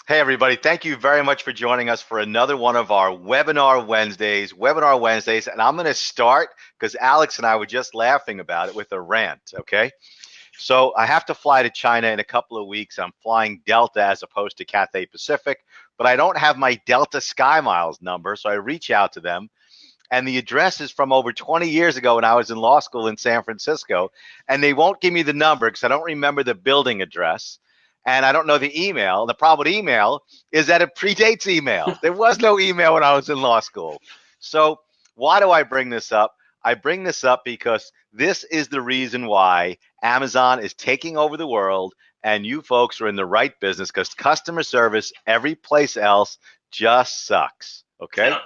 Hey, everybody. Thank you very much for joining us for another one of our Webinar Wednesdays. And I'm going to start because Alex and I were just laughing about it with a rant. Okay. So I have to fly to China in a couple of weeks. I'm flying Delta as opposed to Cathay Pacific, but I don't have my Delta Sky Miles number. So I reach out to them. And the address is from over 20 years ago when I was in law school in San Francisco. And they won't give me the number because I don't remember the building address. And I don't know the email. The problem with email is that it predates email. There was no email when I was in law school. So why do I bring this up? I bring this up because this is the reason why Amazon is taking over the world and you folks are in the right business because customer service every place else just sucks. Okay. Yeah.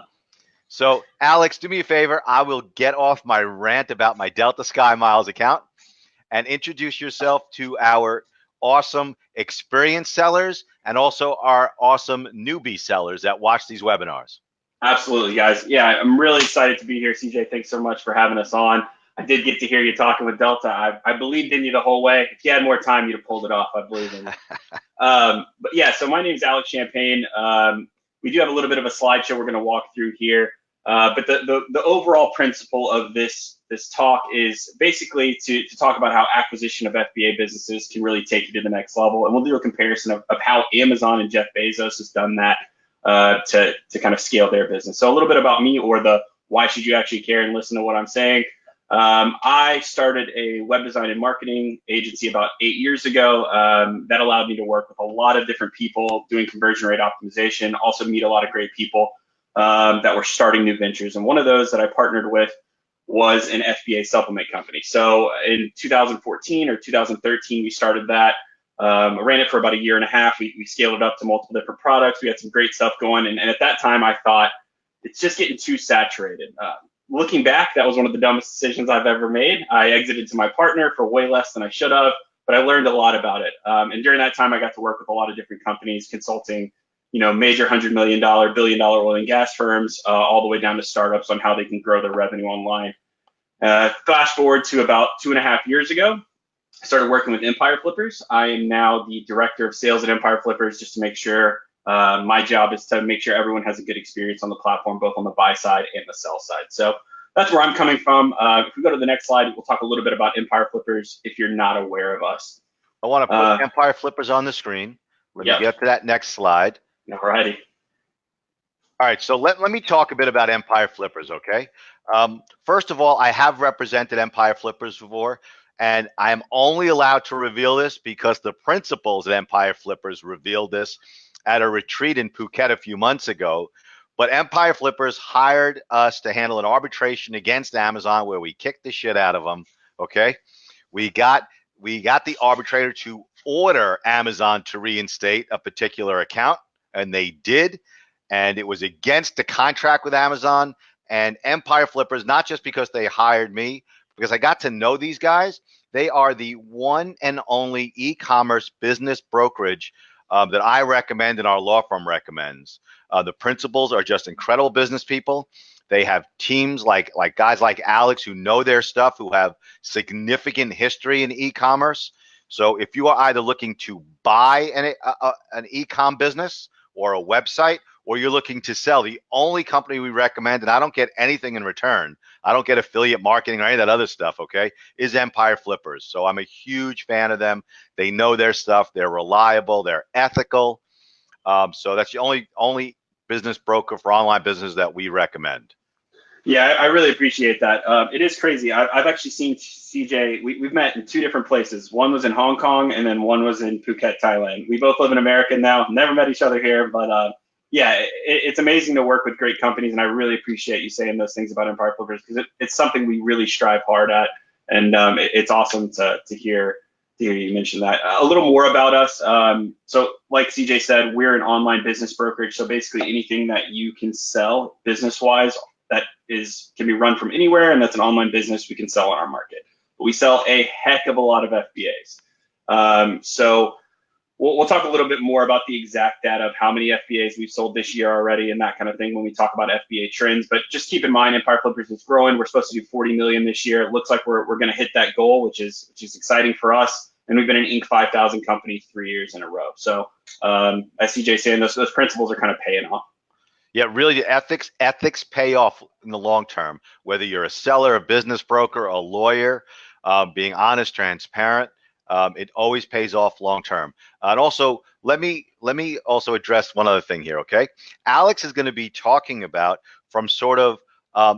So, Alex, do me a favor. I will get off my rant about my Delta Sky Miles account and introduce yourself to our awesome experienced sellers and also our awesome newbie sellers that watch these webinars. Absolutely, guys. Yeah, I'm really excited to be here, CJ. Thanks so much for having us on. I did get to hear you talking with Delta. I believed in you the whole way. If you had more time, you'd have pulled it off. I believe in you. But yeah, so my name is Alex Champagne. We do have a little bit of a slideshow we're going to walk through here. But the overall principle of this talk is basically to talk about how acquisition of FBA businesses can really take you to the next level. And we'll do a comparison of how Amazon and Jeff Bezos has done that to kind of scale their business. So a little bit about me, or the why should you actually care and listen to what I'm saying. I started a web design and marketing agency about 8 years ago. That allowed me to work with a lot of different people doing conversion rate optimization, also meet a lot of great people that were starting new ventures. And one of those that I partnered with was an FBA supplement company. So in 2014 or 2013, we started that. I ran it for about a year and a half. We scaled it up to multiple different products. We had some great stuff going. And at that time, I thought it's just getting too saturated. Looking back, that was one of the dumbest decisions I've ever made. I exited to my partner for way less than I should have, but I learned a lot about it. And during that time, I got to work with a lot of different companies, consulting, major $100 million, billion-dollar oil and gas firms, all the way down to startups on how they can grow their revenue online. Fast forward to about 2.5 years ago, I started working with Empire Flippers. I am now the director of sales at Empire Flippers, just to make sure my job is to make sure everyone has a good experience on the platform, both on the buy side and the sell side. So that's where I'm coming from. If we go to the next slide, we'll talk a little bit about Empire Flippers if you're not aware of us. I want to put Empire Flippers on the screen. Let me get to that next slide. Alrighty. All right, so let me talk a bit about Empire Flippers, okay? First of all, I have represented Empire Flippers before, and I am only allowed to reveal this because the principals at Empire Flippers revealed this at a retreat in Phuket a few months ago. But Empire Flippers hired us to handle an arbitration against Amazon where we kicked the shit out of them, okay? We got the arbitrator to order Amazon to reinstate a particular account, and they did, and it was against the contract with Amazon. And Empire Flippers, not just because they hired me, because I got to know these guys, they are the one and only e-commerce business brokerage that I recommend and our law firm recommends. The principals are just incredible business people. They have teams like guys like Alex who know their stuff, who have significant history in e-commerce. So if you are either looking to buy an e-com business or a website, or you're looking to sell, the only company we recommend, and I don't get anything in return, I don't get affiliate marketing or any of that other stuff, okay, is Empire Flippers. So I'm a huge fan of them. They know their stuff. They're reliable. They're ethical. So that's the only business broker for online business that we recommend. Yeah, I really appreciate that. It is crazy. I've actually seen CJ, we've met in 2 different places. One was in Hong Kong, and then one was in Phuket, Thailand. We both live in America now, never met each other here, but yeah, it's amazing to work with great companies, and I really appreciate you saying those things about Empire Flippers, because it's something we really strive hard at, and it's awesome to hear you mention that. A little more about us. So like CJ said, we're an online business brokerage, so basically anything that you can sell business-wise that can be run from anywhere, and that's an online business we can sell on our market. But we sell a heck of a lot of FBAs. So we'll talk a little bit more about the exact data of how many FBAs we've sold this year already and that kind of thing when we talk about FBA trends. But just keep in mind, Empire Flippers is growing. We're supposed to do 40 million this year. It looks like we're going to hit that goal, which is exciting for us. and we've been an Inc. 5000 company 3 years in a row. So as CJ's saying, those principles are kind of paying off. Yeah, really, the ethics pay off in the long term. Whether you're a seller, a business broker, a lawyer, being honest, transparent, it always pays off long term. And also, let me also address one other thing here. Okay, Alex is going to be talking about from sort of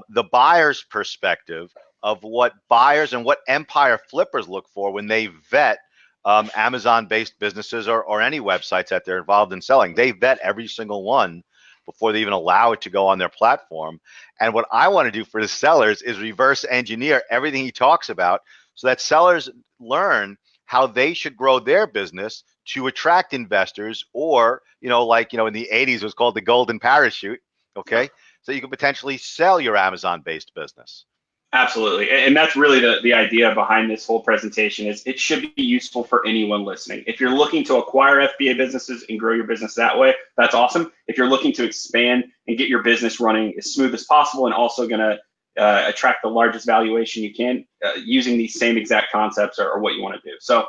the buyer's perspective of what buyers and what empire flippers look for when they vet Amazon-based businesses or any websites that they're involved in selling. They vet every single one before they even allow it to go on their platform. And what I want to do for the sellers is reverse engineer everything he talks about so that sellers learn how they should grow their business to attract investors, or, like, in the 80s it was called the golden parachute. Okay. So you can potentially sell your Amazon-based business. Absolutely. And that's really the idea behind this whole presentation is it should be useful for anyone listening. If you're looking to acquire FBA businesses and grow your business that way, that's awesome. If you're looking to expand and get your business running as smooth as possible and also going to attract the largest valuation you can, using these same exact concepts are what you want to do. So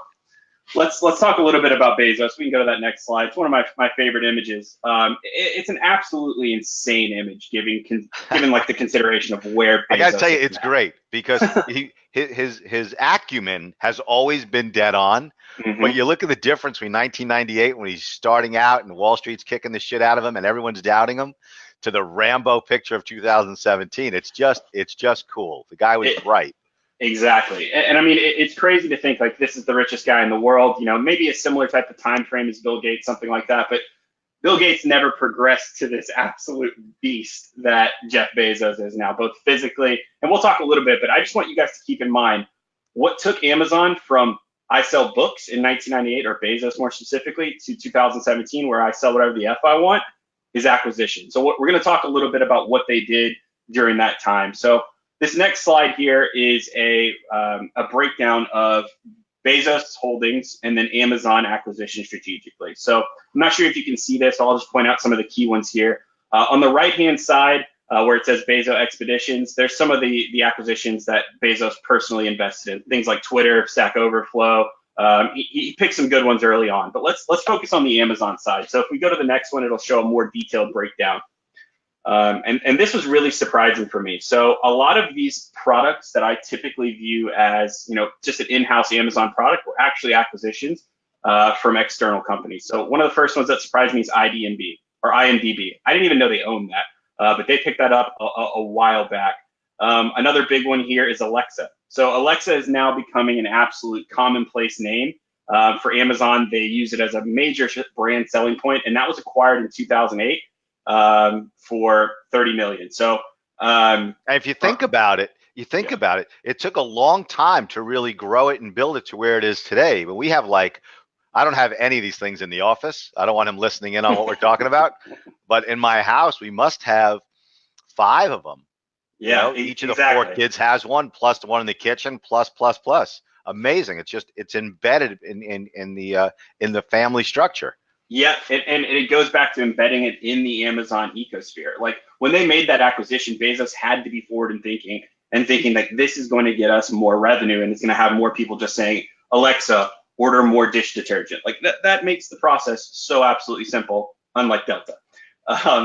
let's talk a little bit about Bezos. We can go to that next slide. It's one of my favorite images. It's an absolutely insane image, given like the consideration of where Bezos I got to tell you, is it's now. great because his acumen has always been dead on. Mm-hmm. But you look at the difference between 1998 when he's starting out and Wall Street's kicking the shit out of him and everyone's doubting him, to the Rambo picture of 2017. It's just cool. The guy was bright. Exactly. And I mean, it's crazy to think like this is the richest guy in the world, maybe a similar type of time frame as Bill Gates, something like that. But Bill Gates never progressed to this absolute beast that Jeff Bezos is now, both physically, and we'll talk a little bit, but I just want you guys to keep in mind what took Amazon from I sell books in 1998, or Bezos more specifically, to 2017, where I sell whatever the F I want, is acquisition. So we're going to talk a little bit about what they did during that time. So this next slide here is a breakdown of Bezos holdings and then Amazon acquisition strategically. So I'm not sure if you can see this. I'll just point out some of the key ones here. On the right-hand side, where it says Bezos Expeditions, there's some of the acquisitions that Bezos personally invested in. Things like Twitter, Stack Overflow. He picked some good ones early on. But let's focus on the Amazon side. So if we go to the next one, it'll show a more detailed breakdown. And this was really surprising for me. So a lot of these products that I typically view as, just an in-house Amazon product were actually acquisitions from external companies. So one of the first ones that surprised me is IDMB or IMDb. I didn't even know they owned that, but they picked that up a while back. Another big one here is Alexa. So Alexa is now becoming an absolute commonplace name for Amazon. They use it as a major brand selling point, and that was acquired in 2008. For $30 million. So, and if you think about it, it took a long time to really grow it and build it to where it is today. But we have I don't have any of these things in the office. I don't want him listening in on what we're talking about. But in my house, we must have 5 of them. Yeah, each of the 4 kids has one, plus the one in the kitchen, plus. Amazing. It's embedded in the family structure. Yeah, and it goes back to embedding it in the Amazon ecosphere. Like when they made that acquisition, Bezos had to be forward in thinking like this is going to get us more revenue, and it's going to have more people just saying, Alexa, order more dish detergent. Like that makes the process so absolutely simple, unlike Delta.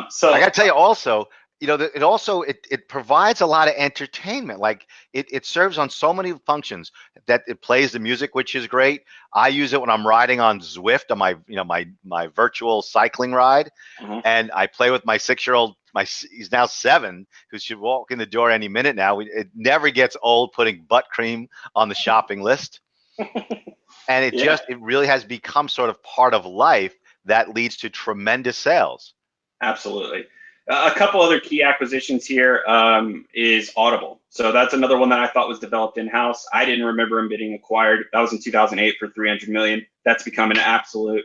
So I got to tell you also, it provides a lot of entertainment. Like it serves on so many functions that it plays the music, which is great. I use it when I'm riding on Zwift on my virtual cycling ride, and I play with my 6-year-old. He's now 7, who should walk in the door any minute now. It never gets old putting butt cream on the shopping list, and it really has become sort of part of life that leads to tremendous sales. Absolutely. A couple other key acquisitions here is Audible. So that's another one that I thought was developed in-house. I didn't remember them getting acquired. That was in 2008 for $300 million. That's become an absolute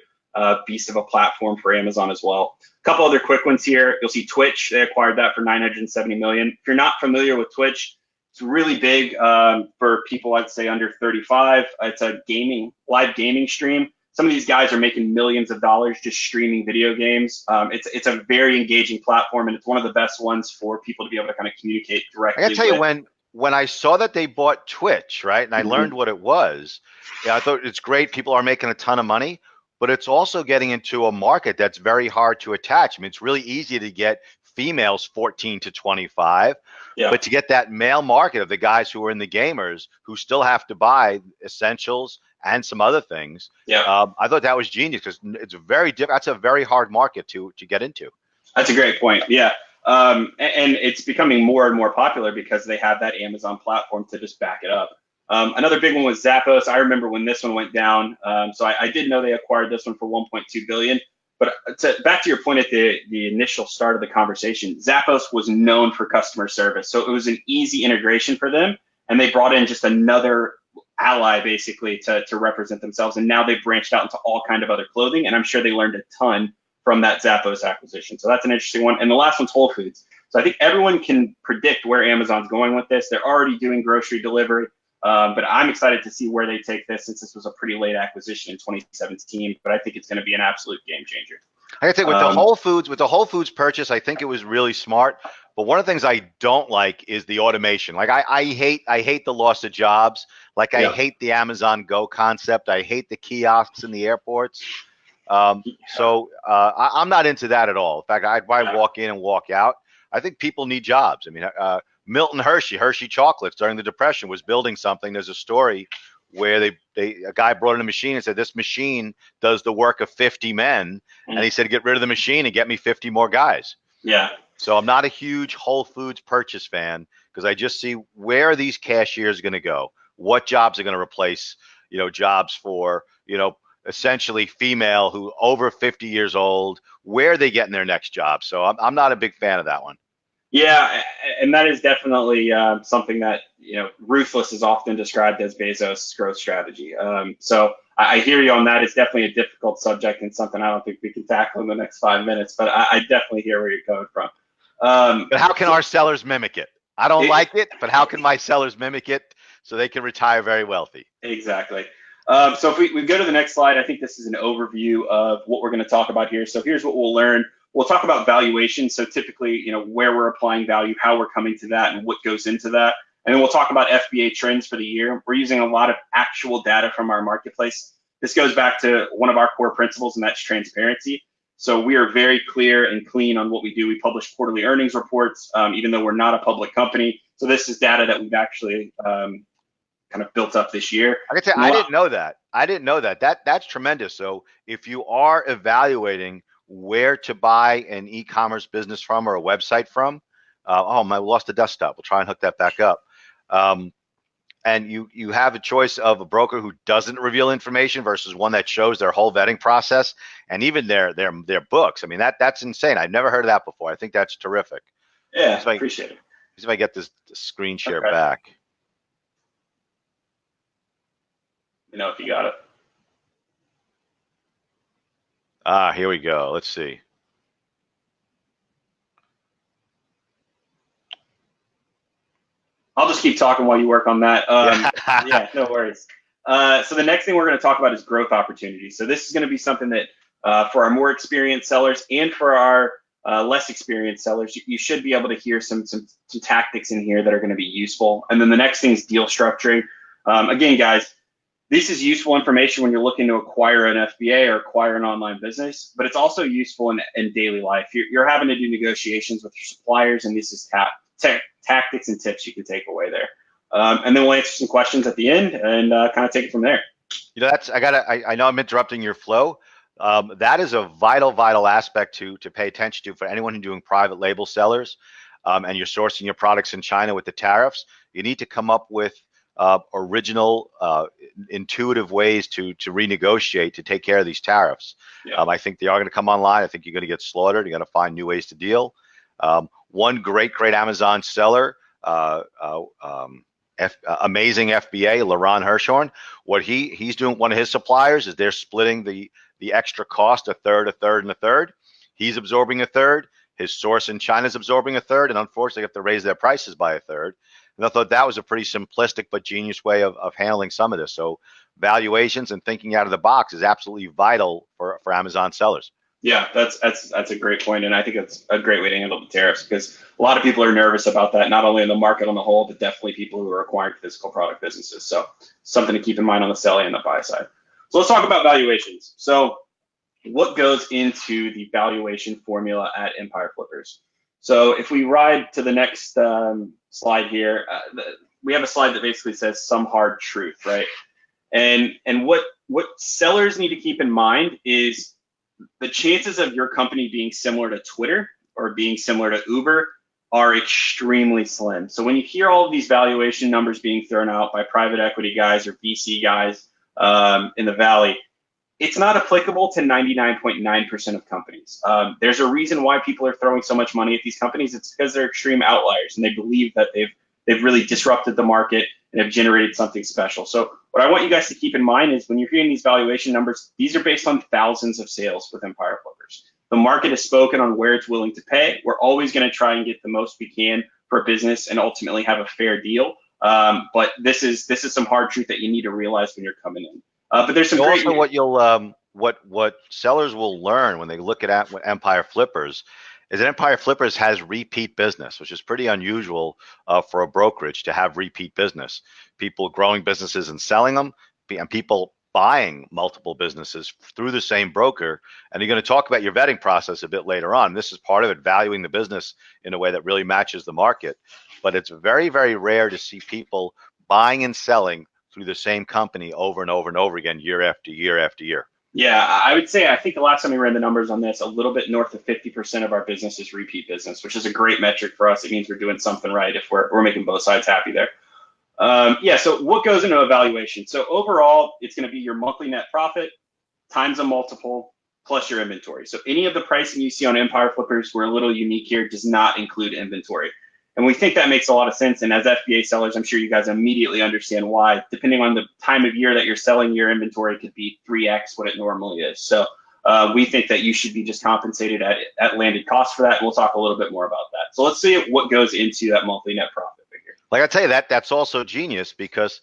beast of a platform for Amazon as well. A couple other quick ones here. You'll see Twitch. They acquired that for $970 million. If you're not familiar with Twitch, it's really big for people, I'd say, under 35. It's a live gaming stream. Some of these guys are making millions of dollars just streaming video games. It's a very engaging platform, and it's one of the best ones for people to be able to kind of communicate directly. I gotta tell you, when I saw that they bought Twitch, right, and I learned what it was, yeah, I thought it's great. People are making a ton of money, but it's also getting into a market that's very hard to attach. I mean, it's really easy to get females 14 to 25, Yeah. but to get that male market of the guys who are in the gamers who still have to buy essentials and some other things, Yeah. I thought that was genius because it's very different. That's a very hard market to get into. That's a great point. Yeah. And it's becoming more and more popular because they have that Amazon platform to just back it up. Another big one was Zappos. I remember when this one went down. So I did know they acquired this one for 1.2 billion. But back to your point at the initial start of the conversation, Zappos was known for customer service. So it was an easy integration for them. And they brought in just another ally basically to represent themselves. And now they've branched out into all kind of other clothing. And I'm sure they learned a ton from that Zappos acquisition. So that's an interesting one. And the last one's Whole Foods. So I think everyone can predict where Amazon's going with this. They're already doing grocery delivery, but I'm excited to see where they take this since this was a pretty late acquisition in 2017. But I think it's going to be an absolute game changer. I gotta say, with the Whole Foods purchase, I think it was really smart. But one of the things I don't like is the automation. Like I hate the loss of jobs. Like I hate the Amazon Go concept. I hate the kiosks in the airports. So I'm not into that at all. In fact, I'd walk in and walk out. I think people need jobs. I mean, Milton Hershey Chocolates during the Depression was building something. There's a story where a guy brought in a machine and said, this machine does the work of 50 men. And he said, get rid of the machine and get me 50 more guys. Yeah. So I'm not a huge Whole Foods purchase fan because I just see where are these cashiers going to go? What jobs are going to replace, jobs for, essentially female who over 50 years old, where are they getting their next job? So I'm not a big fan of that one. Yeah, and that is definitely something that ruthless is often described as Bezos' growth strategy. So I hear you on that. It's definitely a difficult subject and something I don't think we can tackle in the next 5 minutes. But I definitely hear where you're coming from. But how can our sellers mimic it? I don't like it, but how can my sellers mimic it so they can retire very wealthy? Exactly. So if we go to the next slide, I think this is an overview of what we're going to talk about here. So here's what we'll learn. We'll talk about valuation. So typically, where we're applying value, how we're coming to that, and what goes into that. And then we'll talk about FBA trends for the year. We're using a lot of actual data from our marketplace. This goes back to one of our core principles, and that's transparency. So we are very clear and clean on what we do. We publish quarterly earnings reports, even though we're not a public company. So this is data that we've actually kind of built up this year. I can say I didn't know that. I didn't know that. That's tremendous. So if you are evaluating where to buy an e-commerce business from or a website from, we lost the desktop. We'll try and hook that back up. And you have a choice of a broker who doesn't reveal information versus one that shows their whole vetting process and even their books. I mean, that's insane. I've never heard of that before. I think that's terrific. Yeah, I appreciate it. See if I get this screen share back. If you got it. Here we go. Let's see. I'll just keep talking while you work on that. Yeah, no worries. So the next thing we're going to talk about is growth opportunities. So this is going to be something that for our more experienced sellers and for our less experienced sellers, you should be able to hear some tactics in here that are going to be useful. And then the next thing is deal structuring. Again, guys, this is useful information when you're looking to acquire an FBA or acquire an online business, but it's also useful in daily life. You're having to do negotiations with your suppliers, and this is tactics and tips you can take away there. And then we'll answer some questions at the end and kind of take it from there. I know I'm interrupting your flow. That is a vital aspect to pay attention to for anyone who's doing private label sellers, and you're sourcing your products in China with the tariffs. You need to come up with original, intuitive ways to renegotiate to take care of these tariffs. Yeah. I think they are going to come online. I think you're going to get slaughtered. You're going to find new ways to deal. One great Amazon seller, amazing FBA, LaRon Hirschhorn. What he's doing, one of his suppliers is they're splitting the extra cost, a third. He's absorbing a third. His source in China is absorbing a third, and unfortunately, they have to raise their prices by a third. And I thought that was a pretty simplistic but genius way of handling some of this. So valuations and thinking out of the box is absolutely vital for Amazon sellers. Yeah, that's a great point, and I think that's a great way to handle the tariffs because a lot of people are nervous about that, not only in the market on the whole, but definitely people who are acquiring physical product businesses. So something to keep in mind on the sell and the buy side. So let's talk about valuations. So what goes into the valuation formula at Empire Flippers? So if we ride to the next slide here, we have a slide that basically says some hard truth, right? And what sellers need to keep in mind is the chances of your company being similar to Twitter or being similar to Uber are extremely slim. So when you hear all of these valuation numbers being thrown out by private equity guys or VC guys in the Valley, it's not applicable to 99.9% of companies. There's a reason why people are throwing so much money at these companies. It's because they're extreme outliers and they believe that they've really disrupted the market and have generated something special. So what I want you guys to keep in mind is when you're hearing these valuation numbers, these are based on thousands of sales with Empire Flippers. The market has spoken on where it's willing to pay. We're always going to try and get the most we can for a business and ultimately have a fair deal. But this is some hard truth that you need to realize when you're coming in. But there's some great. Also, what you'll what sellers will learn when they look at Empire Flippers is that Empire Flippers has repeat business, which is pretty unusual for a brokerage to have repeat business. People growing businesses and selling them, and people buying multiple businesses through the same broker. And you're going to talk about your vetting process a bit later on. This is part of it, valuing the business in a way that really matches the market. But it's very, very rare to see people buying and selling through the same company over and over and over again, year after year after year. Yeah, I would say I think the last time we ran the numbers on this, a little bit north of 50% of our business is repeat business, which is a great metric for us. It means we're doing something right if we're making both sides happy there. Yeah, so what goes into evaluation? So overall, it's going to be your monthly net profit times a multiple plus your inventory. So any of the pricing you see on Empire Flippers, we're a little unique here, does not include inventory. And we think that makes a lot of sense. And as FBA sellers, I'm sure you guys immediately understand why. Depending on the time of year that you're selling, your inventory could be 3x what it normally is. So we think that you should be just compensated at landed cost for that. We'll talk a little bit more about that. So let's see what goes into that monthly net profit figure. Like I tell you, that's also genius because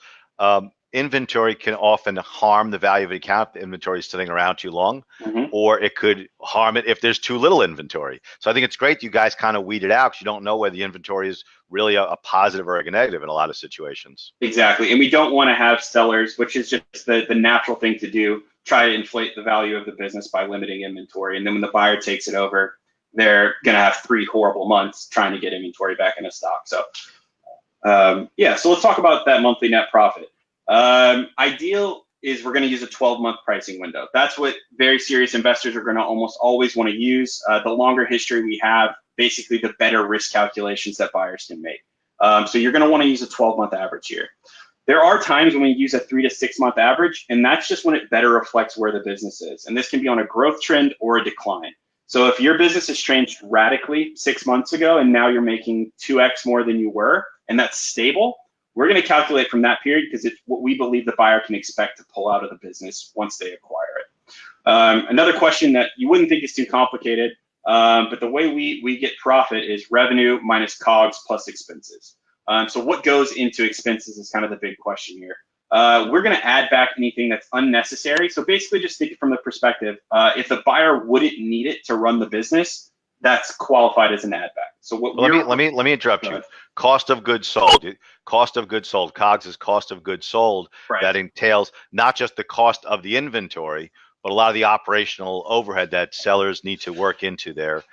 inventory can often harm the value of an account if the inventory is sitting around too long, or it could harm it if there's too little inventory. So I think it's great you guys kind of weed it out because you don't know whether the inventory is really a positive or a negative in a lot of situations. Exactly. And we don't want to have sellers, which is just the natural thing to do, try to inflate the value of the business by limiting inventory. And then when the buyer takes it over, they're going to have 3 horrible months trying to get inventory back into stock. So yeah, so let's talk about that monthly net profit. Ideal is we're going to use a 12-month pricing window. That's what very serious investors are going to almost always want to use. The longer history we have, basically the better risk calculations that buyers can make. So you're going to want to use a 12-month average here. There are times when we use a 3 to 6 month average, and that's just when it better reflects where the business is. And this can be on a growth trend or a decline. So if your business has changed radically 6 months ago and now you're making 2x more than you were, and that's stable, we're going to calculate from that period because it's what we believe the buyer can expect to pull out of the business once they acquire it. Another question that you wouldn't think is too complicated, but the way we get profit is revenue minus COGS plus expenses. So what goes into expenses is kind of the big question here. We're going to add back anything that's unnecessary. So basically just think from the perspective, if the buyer wouldn't need it to run the business, that's qualified as an add back. So what let me interrupt you. Cost of goods sold. Cost of goods sold. COGS is cost of goods sold. Right. That entails not just the cost of the inventory, but a lot of the operational overhead that sellers need to work into their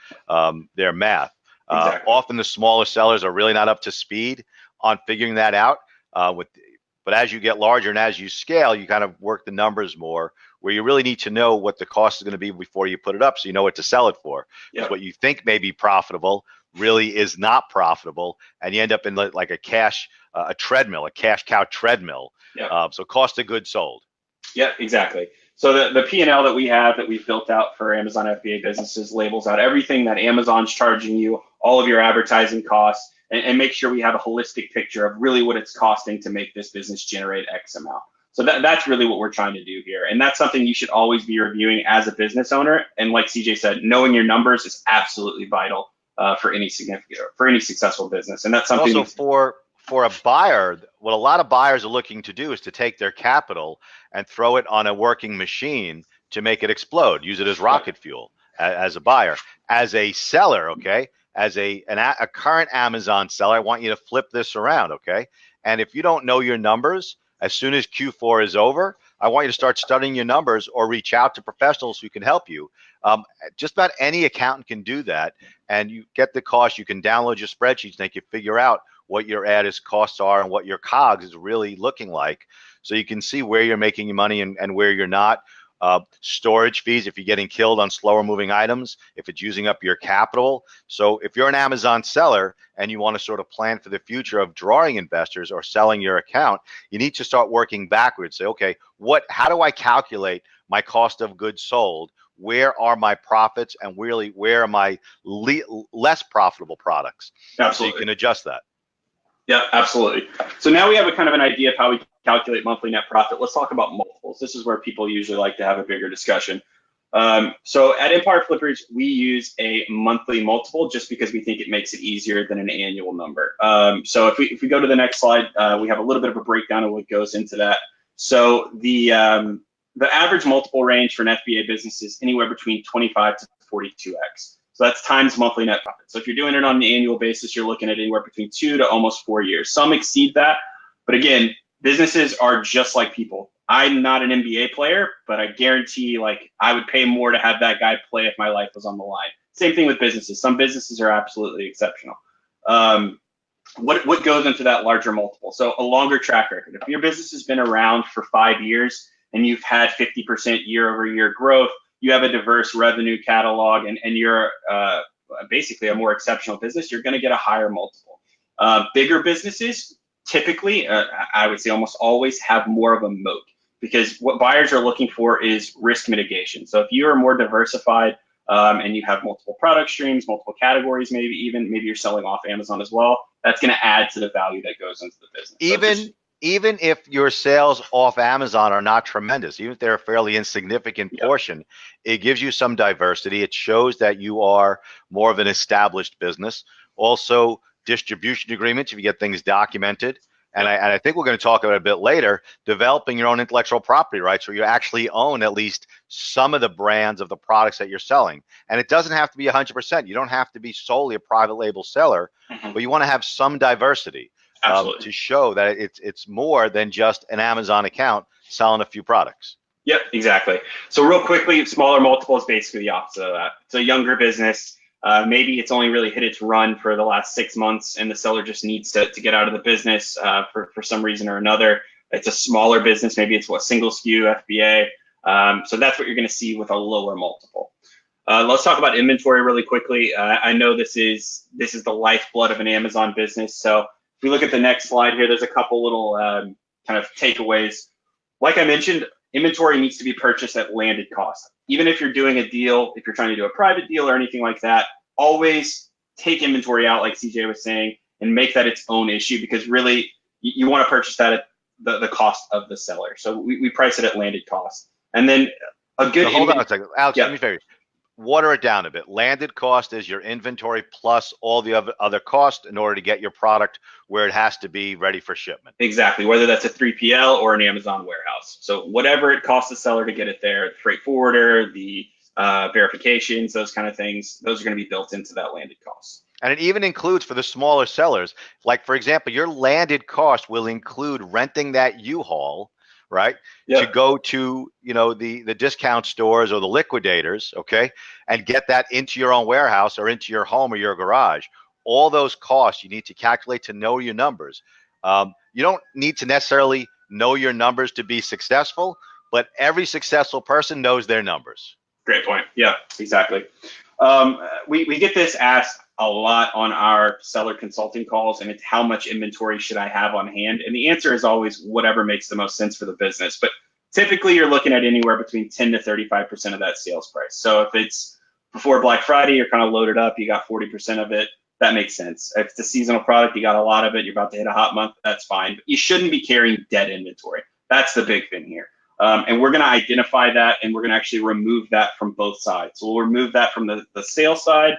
math. Exactly. Often the smaller sellers are really not up to speed on figuring that out. But as you get larger and as you scale, you kind of work the numbers more, where you really need to know what the cost is going to be before you put it up so you know what to sell it for. Yep. What you think may be profitable really is not profitable, and you end up in like a cash treadmill, a cash cow treadmill. Yep. So cost of goods sold. Yeah, exactly. So the P&L that we have that we've built out for Amazon FBA businesses labels out everything that Amazon's charging you, all of your advertising costs, and make sure we have a holistic picture of really what it's costing to make this business generate X amount. So that's really what we're trying to do here. And that's something you should always be reviewing as a business owner. And like CJ said, knowing your numbers is absolutely vital for any successful business. And that's something also for a buyer, what a lot of buyers are looking to do is to take their capital and throw it on a working machine to make it explode, use it as rocket fuel. as a buyer. As a seller, okay, as a current Amazon seller, I want you to flip this around, okay? And if you don't know your numbers, as soon as Q4 is over, I want you to start studying your numbers or reach out to professionals who can help you. Just about any accountant can do that, and you get the cost. You can download your spreadsheets and they can figure out what your added costs are and what your COGS is really looking like, so you can see where you're making your money and where you're not. Storage fees if you're getting killed on slower moving items, if it's using up your capital. So if you're an Amazon seller and you want to sort of plan for the future of drawing investors or selling your account, you need to start working backwards. Say, okay, how do I calculate my cost of goods sold? Where are my profits, and really where are my less profitable products? Absolutely. So you can adjust that. Yeah, absolutely. So now we have a kind of an idea of how we calculate monthly net profit. Let's talk about multiples. This is where people usually like to have a bigger discussion. So at Empire Flippers, we use a monthly multiple just because we think it makes it easier than an annual number. So if we go to the next slide, we have a little bit of a breakdown of what goes into that. So the average multiple range for an FBA business is anywhere between 25 to 42x. So that's times monthly net profit. So if you're doing it on an annual basis, you're looking at anywhere between 2 to almost 4 years. Some exceed that, but again, businesses are just like people. I'm not an NBA player, but I guarantee like I would pay more to have that guy play if my life was on the line. Same thing with businesses. Some businesses are absolutely exceptional. What goes into that larger multiple? So a longer track record. If your business has been around for 5 years and you've had 50% year-over-year growth, you have a diverse revenue catalog, and you're basically a more exceptional business, you're going to get a higher multiple. Bigger businesses typically, I would say almost always, have more of a moat, because what buyers are looking for is risk mitigation. So if you are more diversified and you have multiple product streams, multiple categories, maybe you're selling off Amazon as well, that's going to add to the value that goes into the business. Even if your sales off Amazon are not tremendous, even if they're a fairly insignificant portion, it gives you some diversity. It shows that you are more of an established business. Also, distribution agreements, if you get things documented. And I think we're going to talk about it a bit later, developing your own intellectual property rights, where you actually own at least some of the brands of the products that you're selling. And it doesn't have to be 100%. You don't have to be solely a private label seller, but you want to have some diversity. To show that it's more than just an Amazon account selling a few products. Yep, exactly. So real quickly, smaller multiple is basically the opposite of that. It's a younger business. Maybe it's only really hit its run for the last 6 months, and the seller just needs to get out of the business for some reason or another. It's a smaller business. Maybe it's single SKU, FBA. So that's what you're going to see with a lower multiple. Let's talk about inventory really quickly. I know this is the lifeblood of an Amazon business. So if we look at the next slide here, there's a couple little kind of takeaways. Like I mentioned, inventory needs to be purchased at landed cost. Even if you're doing a deal, if you're trying to do a private deal or anything like that, always take inventory out, like CJ was saying, and make that its own issue, because really you want to purchase that at the cost of the seller. So we price it at landed cost. And then a good— hold on a second. Alex, do me a favor. Water it down a bit. Landed cost is your inventory plus all the other costs in order to get your product where it has to be ready for shipment. Exactly, whether that's a 3PL or an Amazon warehouse. So whatever it costs the seller to get it there, the freight forwarder, the verifications, those kind of things, those are going to be built into that landed cost. And it even includes, for the smaller sellers, like for example, your landed cost will include renting that U-Haul, right? To go to, the discount stores or the liquidators, okay, and get that into your own warehouse or into your home or your garage. All those costs you need to calculate to know your numbers. You don't need to necessarily know your numbers to be successful, but every successful person knows their numbers. Great point. Yeah, exactly. We get this asked a lot on our seller consulting calls, and it's how much inventory should I have on hand? And the answer is always whatever makes the most sense for the business. But typically you're looking at anywhere between 10 to 35% of that sales price. So if it's before Black Friday, you're kind of loaded up, you got 40% of it, that makes sense. If it's a seasonal product, you got a lot of it, you're about to hit a hot month, that's fine. But you shouldn't be carrying dead inventory. That's the big thing here. And we're going to identify that, and we're going to actually remove that from both sides. So we'll remove that from the sales side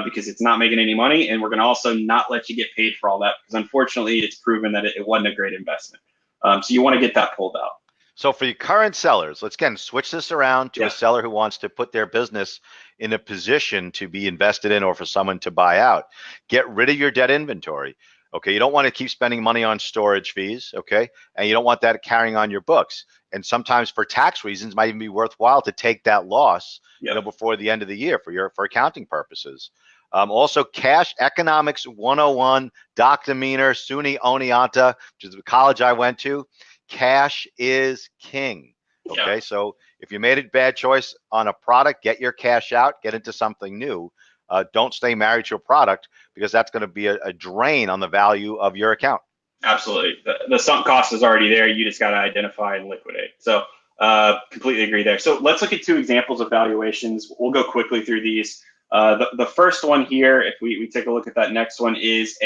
because it's not making any money, and we're going to also not let you get paid for all that, because unfortunately it's proven that it wasn't a great investment. So you want to get that pulled out. So for your current sellers, let's again switch this around to Yeah. a seller who wants to put their business in a position to be invested in or for someone to buy out. Get rid of your debt inventory. Okay, you don't want to keep spending money on storage fees, okay? And you don't want that carrying on your books. And sometimes for tax reasons, it might even be worthwhile to take that loss, Yep. before the end of the year for accounting purposes. Also, Cash Economics 101, Dr. Meaner, SUNY Oneonta, which is the college I went to. Cash is king. Okay, Yeah. so if you made a bad choice on a product, get your cash out, get into something new. Don't stay married to a product because that's going to be a drain on the value of your account. Absolutely. The sunk cost is already there. You just got to identify and liquidate. So completely agree there. So let's look at two examples of valuations. We'll go quickly through these. The first one here, if we take a look at that next one, is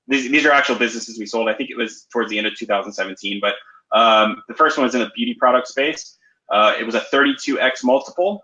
these are actual businesses we sold. I think it was towards the end of 2017, but the first one was in the beauty product space. It was a 32x multiple.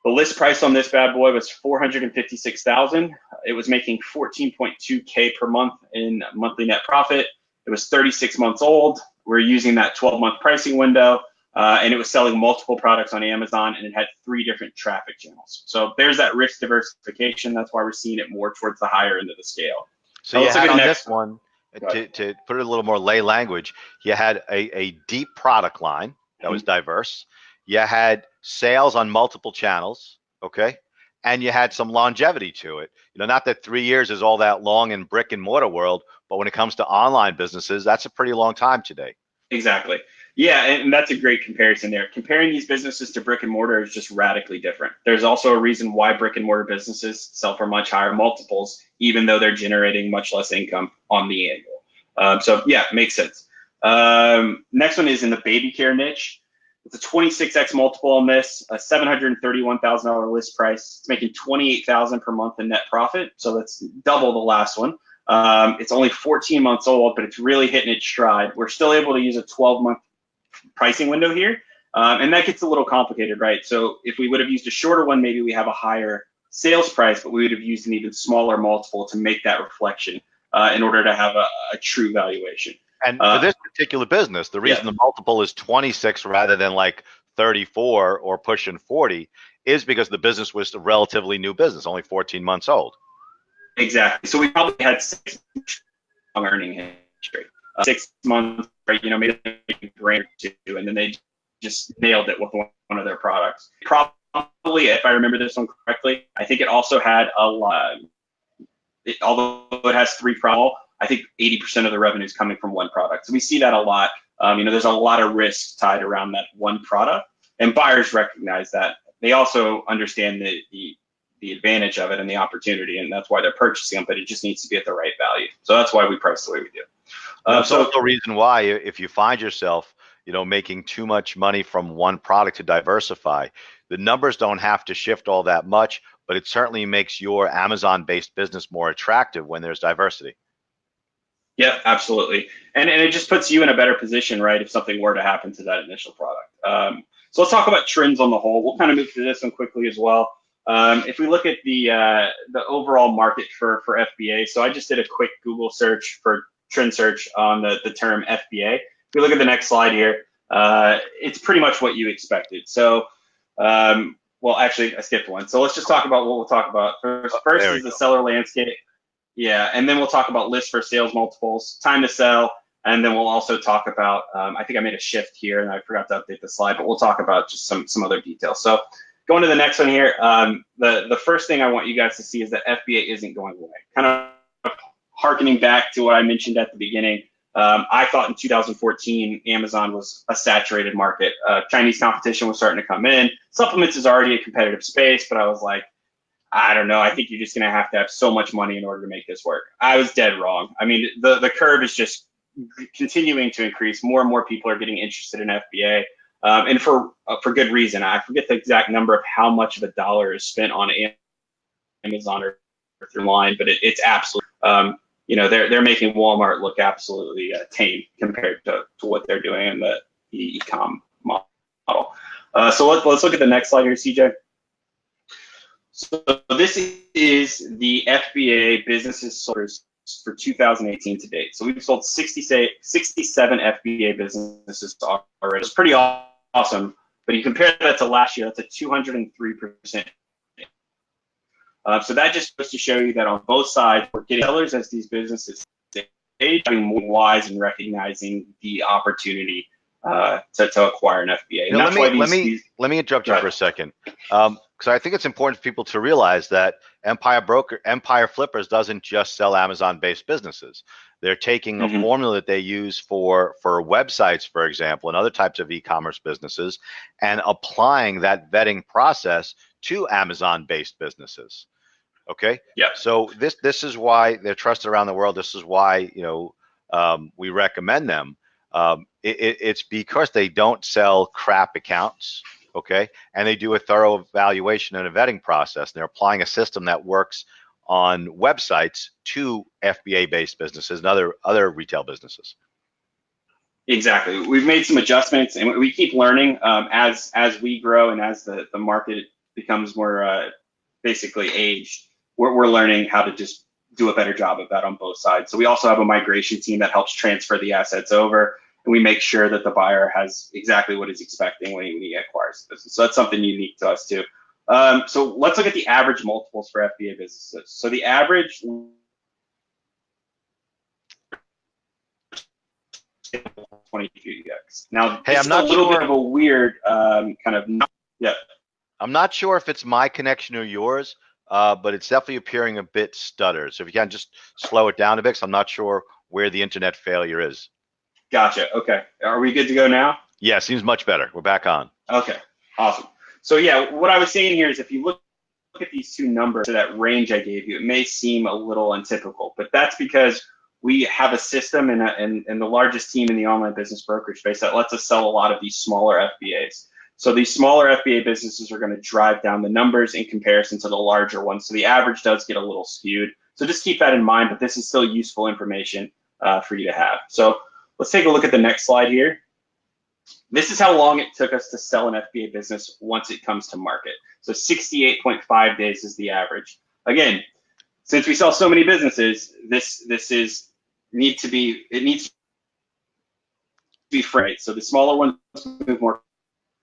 The list price on this bad boy was $456,000. It was making 14.2K per month in monthly net profit. It was 36 months old. We're using that 12-month pricing window, and it was selling multiple products on Amazon, and it had 3 different traffic channels. So there's that risk diversification. That's why we're seeing it more towards the higher end of the scale. So you had on this one, to put it a little more lay language, you had a deep product line that was diverse. You had sales on multiple channels, okay? And you had some longevity to it. Not that 3 years is all that long in brick and mortar world, but when it comes to online businesses, that's a pretty long time today. Exactly. Yeah, and that's a great comparison there. Comparing these businesses to brick and mortar is just radically different. There's also a reason why brick and mortar businesses sell for much higher multiples, even though they're generating much less income on the annual. So yeah, makes sense. Next one is in the baby care niche. It's a 26x multiple on this, a $731,000 list price. It's making $28,000 per month in net profit, so that's double the last one. It's only 14 months old, but it's really hitting its stride. We're still able to use a 12-month pricing window here, and that gets a little complicated, right? So if we would have used a shorter one, maybe we have a higher sales price, but we would have used an even smaller multiple to make that reflection in order to have a true valuation. And for this particular business, the reason the multiple is 26 rather than like 34 or pushing 40 is because the business was a relatively new business, only 14 months old. Exactly. So we probably had 6 months of earning history. 6 months, maybe a grand or two, and then they just nailed it with one of their products. Probably, if I remember this one correctly, I think it also had a lot. Although it has 3 products, I think 80% of the revenue is coming from one product. So we see that a lot. There's a lot of risk tied around that one product, and buyers recognize that. They also understand the advantage of it and the opportunity, and that's why they're purchasing them, but it just needs to be at the right value. So that's why we price the way we do. That's also the reason why, if you find yourself, making too much money from one product to diversify, the numbers don't have to shift all that much, but it certainly makes your Amazon-based business more attractive when there's diversity. Yeah, absolutely. And it just puts you in a better position, right, if something were to happen to that initial product. So let's talk about trends on the whole. We'll kind of move through this one quickly as well. If we look at the overall market for FBA, so I just did a quick Google search for trend search on the term FBA. If we look at the next slide here, it's pretty much what you expected. So, well, actually, I skipped one. So let's just talk about what we'll talk about. First is the seller landscape. Yeah, and then we'll talk about lists for sales multiples, time to sell, and then we'll also talk about, I think I made a shift here and I forgot to update the slide, but we'll talk about just some other details. So going to the next one here, the first thing I want you guys to see is that FBA isn't going away. Kind of harkening back to what I mentioned at the beginning, I thought in 2014, Amazon was a saturated market. Chinese competition was starting to come in. Supplements is already a competitive space, but I was like, I don't know. I think you're just going to have so much money in order to make this work. I was dead wrong. I mean, the curve is just continuing to increase. More and more people are getting interested in FBA, and for good reason. I forget the exact number of how much of a dollar is spent on Amazon or through line, but it's absolutely. They're making Walmart look absolutely tame compared to what they're doing in the e-com model. So let's look at the next slide here, CJ. So this is the FBA businesses sold for 2018 to date. So we've sold 67 FBA businesses already. It's pretty awesome. But you compare that to last year, that's a 203%. So that just goes to show you that on both sides, we're getting sellers as these businesses age, being more wise and recognizing the opportunity to acquire an FBA. Now, let me interrupt you for a second, because I think it's important for people to realize that Empire Flippers doesn't just sell Amazon-based businesses. They're taking a formula that they use for websites, for example, and other types of e-commerce businesses, and applying that vetting process to Amazon-based businesses. Okay. Yeah. So this is why they're trusted around the world. This is why we recommend them. It's because they don't sell crap accounts. Okay, and they do a thorough evaluation and a vetting process. And they're applying a system that works on websites to FBA-based businesses and other retail businesses. Exactly. We've made some adjustments, and we keep learning as we grow and as the market becomes more basically aged. We're learning how to just do a better job of that on both sides. So we also have a migration team that helps transfer the assets over, and we make sure that the buyer has exactly what he's expecting when he acquires the business. So that's something unique to us too. So let's look at the average multiples for FBA businesses. So the average 22x. Now, hey, I'm not a little bit of a weird kind of yeah. I'm not sure if it's my connection or yours, but it's definitely appearing a bit stuttered. So if you can just slow it down a bit, because I'm not sure where the internet failure is. Gotcha. Okay. Are we good to go now? Yeah, seems much better. We're back on. Okay. Awesome. So yeah, what I was saying here is if you look at these two numbers, to that range I gave you, it may seem a little untypical, but that's because we have a system and the largest team in the online business brokerage space that lets us sell a lot of these smaller FBAs. So these smaller FBA businesses are going to drive down the numbers in comparison to the larger ones. So the average does get a little skewed. So just keep that in mind, but this is still useful information for you to have. So let's take a look at the next slide here. This is how long it took us to sell an FBA business once it comes to market. So 68.5 days is the average. Again, since we sell so many businesses, this needs to be free. So the smaller ones move more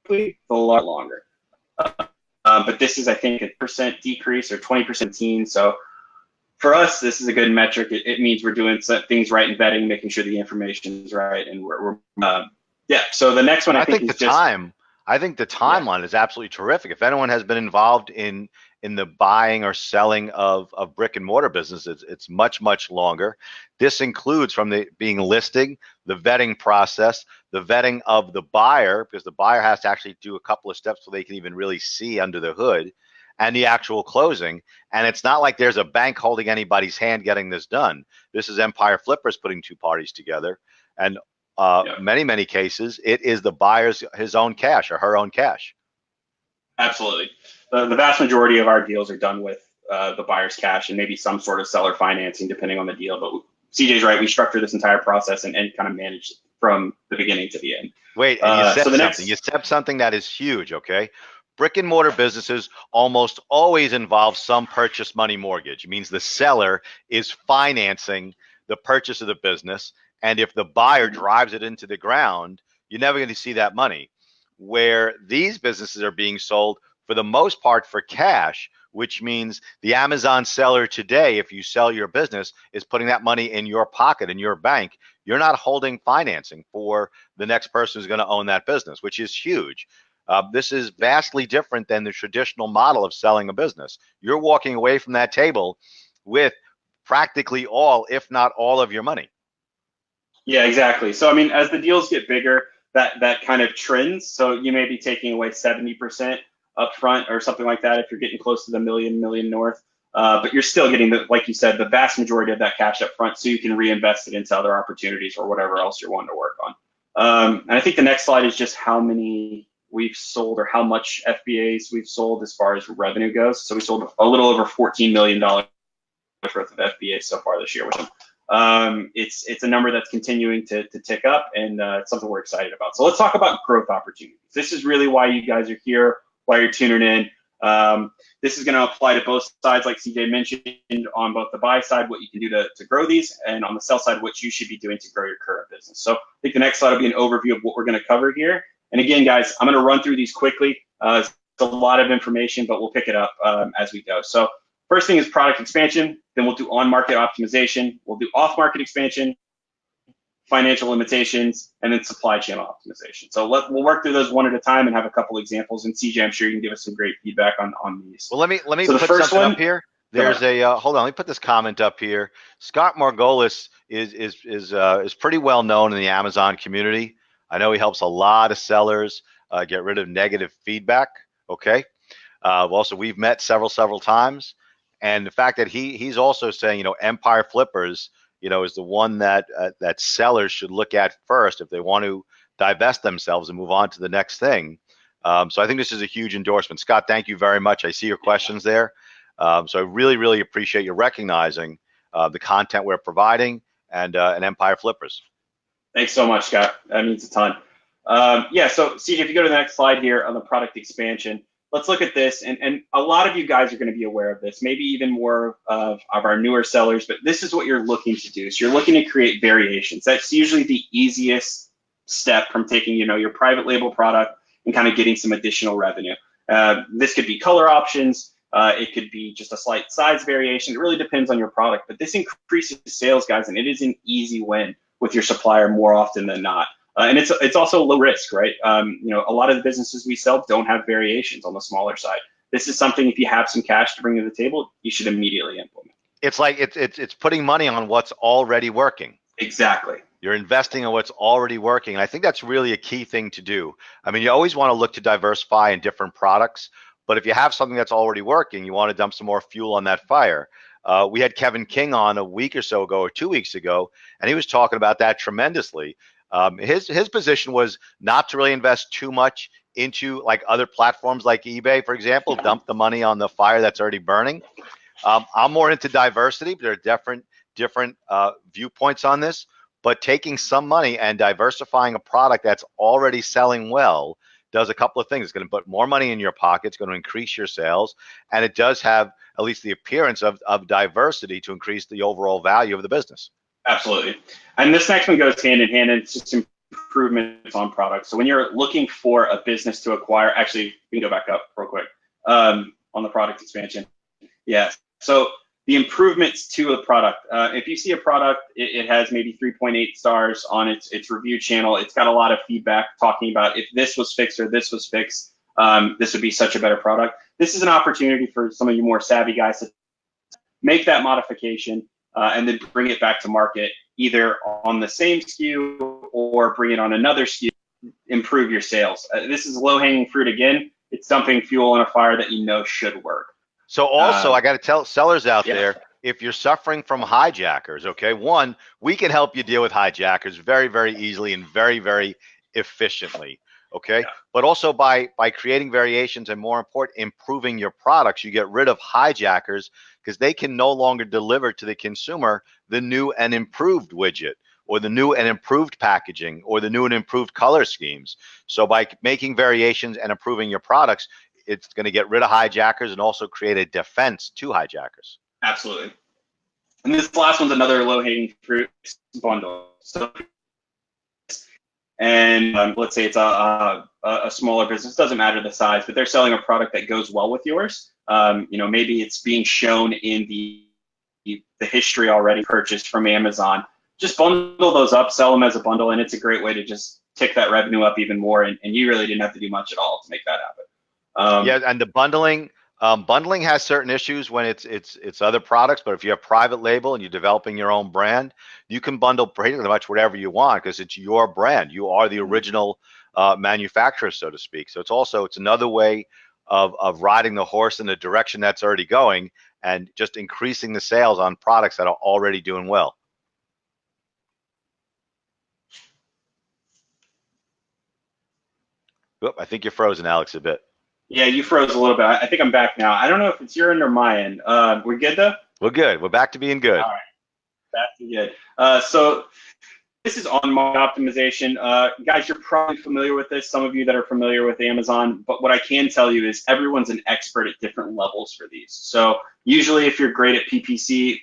quickly, the longer. But this is, I think, a % decrease or 20% teens. So for us, this is a good metric. It means we're doing things right in vetting, making sure the information is right, and we're yeah. So the next one, I think the timeline is absolutely terrific. If anyone has been involved in the buying or selling of brick and mortar businesses, it's much longer. This includes from being listing, the vetting process, the vetting of the buyer, because the buyer has to actually do a couple of steps so they can even really see under the hood, and the actual closing. And it's not like there's a bank holding anybody's hand getting this done. This is Empire Flippers putting two parties together, and many cases it is the buyer's his own cash or her own cash. Absolutely. The vast majority of our deals are done with the buyer's cash and maybe some sort of seller financing depending on the deal. But CJ's right. We structure this entire process and kind of manage from the beginning to the end. Wait, and you said something that is huge, okay? Brick and mortar businesses almost always involve some purchase money mortgage. It means the seller is financing the purchase of the business. And if the buyer drives it into the ground, you're never going to see that money. Where these businesses are being sold for the most part for cash, which means the Amazon seller today, if you sell your business, is putting that money in your pocket, in your bank. You're not holding financing for the next person who's going to own that business, which is huge. This is vastly different than the traditional model of selling a business. You're walking away from that table with practically all, if not all, of your money. Yeah, exactly. So, I mean, as the deals get bigger, that kind of trends. So you may be taking away 70% up front or something like that if you're getting close to the million north. But you're still getting, like you said, the vast majority of that cash up front so you can reinvest it into other opportunities or whatever else you're wanting to work on. And I think the next slide is just how many we've sold or how much FBAs we've sold as far as revenue goes. So we sold a little over $14 million worth of FBAs so far this year, which it's a number that's continuing to tick up, and it's something we're excited about. So let's talk about growth opportunities. This is really why you guys are here, why you're tuning in. This is going to apply to both sides, like CJ mentioned, on both the buy side, what you can do to grow these, and on the sell side, what you should be doing to grow your current business. So I think the next slide will be an overview of what we're going to cover here. And again, guys, I'm going to run through these quickly. It's a lot of information, but we'll pick it up as we go. So first thing is product expansion. Then we'll do on-market optimization. We'll do off-market expansion, financial limitations, and then supply channel optimization. So we'll work through those one at a time and have a couple examples. And CJ, I'm sure you can give us some great feedback on these. Well, let me so put something up here. There's hold on. Let me put this comment up here. Scott Margolis is pretty well known in the Amazon community. I know he helps a lot of sellers get rid of negative feedback. Okay. Also, we've met several times, and the fact that he's also saying, Empire Flippers, is the one that sellers should look at first if they want to divest themselves and move on to the next thing. So I think this is a huge endorsement. Scott, thank you very much. I see your questions there. So I really appreciate you recognizing the content we're providing and Empire Flippers. Thanks so much, Scott. That means a ton. So CJ, if you go to the next slide here on the product expansion, let's look at this. And a lot of you guys are going to be aware of this, maybe even more of our newer sellers, but this is what you're looking to do. So you're looking to create variations. That's usually the easiest step from taking, your private label product and kind of getting some additional revenue. This could be color options. It could be just a slight size variation. It really depends on your product, but this increases sales, guys, and it is an easy win with your supplier more often than not. And it's also low risk, right? A lot of the businesses we sell don't have variations on the smaller side. This is something, if you have some cash to bring to the table, you should immediately implement. It's like it's putting money on what's already working. Exactly. You're investing in what's already working. And I think that's really a key thing to do. I mean, you always want to look to diversify in different products, but if you have something that's already working, you want to dump some more fuel on that fire. We had Kevin King on a week or so ago or 2 weeks ago, and he was talking about that tremendously. His position was not to really invest too much into like other platforms like eBay, for example, dump the money on the fire that's already burning. I'm more into diversity, but there are different viewpoints on this. But taking some money and diversifying a product that's already selling well does a couple of things. It's going to put more money in your pocket. It's going to increase your sales. And it does have at least the appearance of diversity to increase the overall value of the business. Absolutely. And this next one goes hand in hand, and it's just improvements on products. So when you're looking for a business to acquire, actually, we can go back up real quick on the product expansion. Yeah. So the improvements to a product. If you see a product, it has maybe 3.8 stars on its review channel. It's got a lot of feedback talking about if this was fixed or this was fixed, this would be such a better product. This is an opportunity for some of you more savvy guys to make that modification and then bring it back to market, either on the same SKU or bring it on another SKU, improve your sales. This is low-hanging fruit again. It's dumping fuel on a fire that should work. So also, I got to tell sellers out there, if you're suffering from hijackers, okay, one, we can help you deal with hijackers very easily and very efficiently, okay? Yeah. But also by creating variations and, more important, improving your products, you get rid of hijackers because they can no longer deliver to the consumer the new and improved widget or the new and improved packaging or the new and improved color schemes. So by making variations and improving your products, it's going to get rid of hijackers and also create a defense to hijackers. Absolutely. And this last one's another low-hanging fruit bundle. So, and let's say it's a smaller business, doesn't matter the size, but they're selling a product that goes well with yours. Maybe it's being shown in the history already purchased from Amazon. Just bundle those up, sell them as a bundle, and it's a great way to just tick that revenue up even more. And you really didn't have to do much at all to make that happen. And the bundling has certain issues when it's other products, but if you have private label and you're developing your own brand, you can bundle pretty much whatever you want because it's your brand. You are the original manufacturer, so to speak. So it's another way of riding the horse in the direction that's already going and just increasing the sales on products that are already doing well. Oop, I think you're frozen, Alex, a bit. Yeah, you froze a little bit. I think I'm back now. I don't know if it's your end or my end. We're good though? We're good. We're back to being good. All right. Back to good. So this is on-market optimization. Guys, you're probably familiar with this, some of you that are familiar with Amazon, but what I can tell you is everyone's an expert at different levels for these. So usually if you're great at PPC,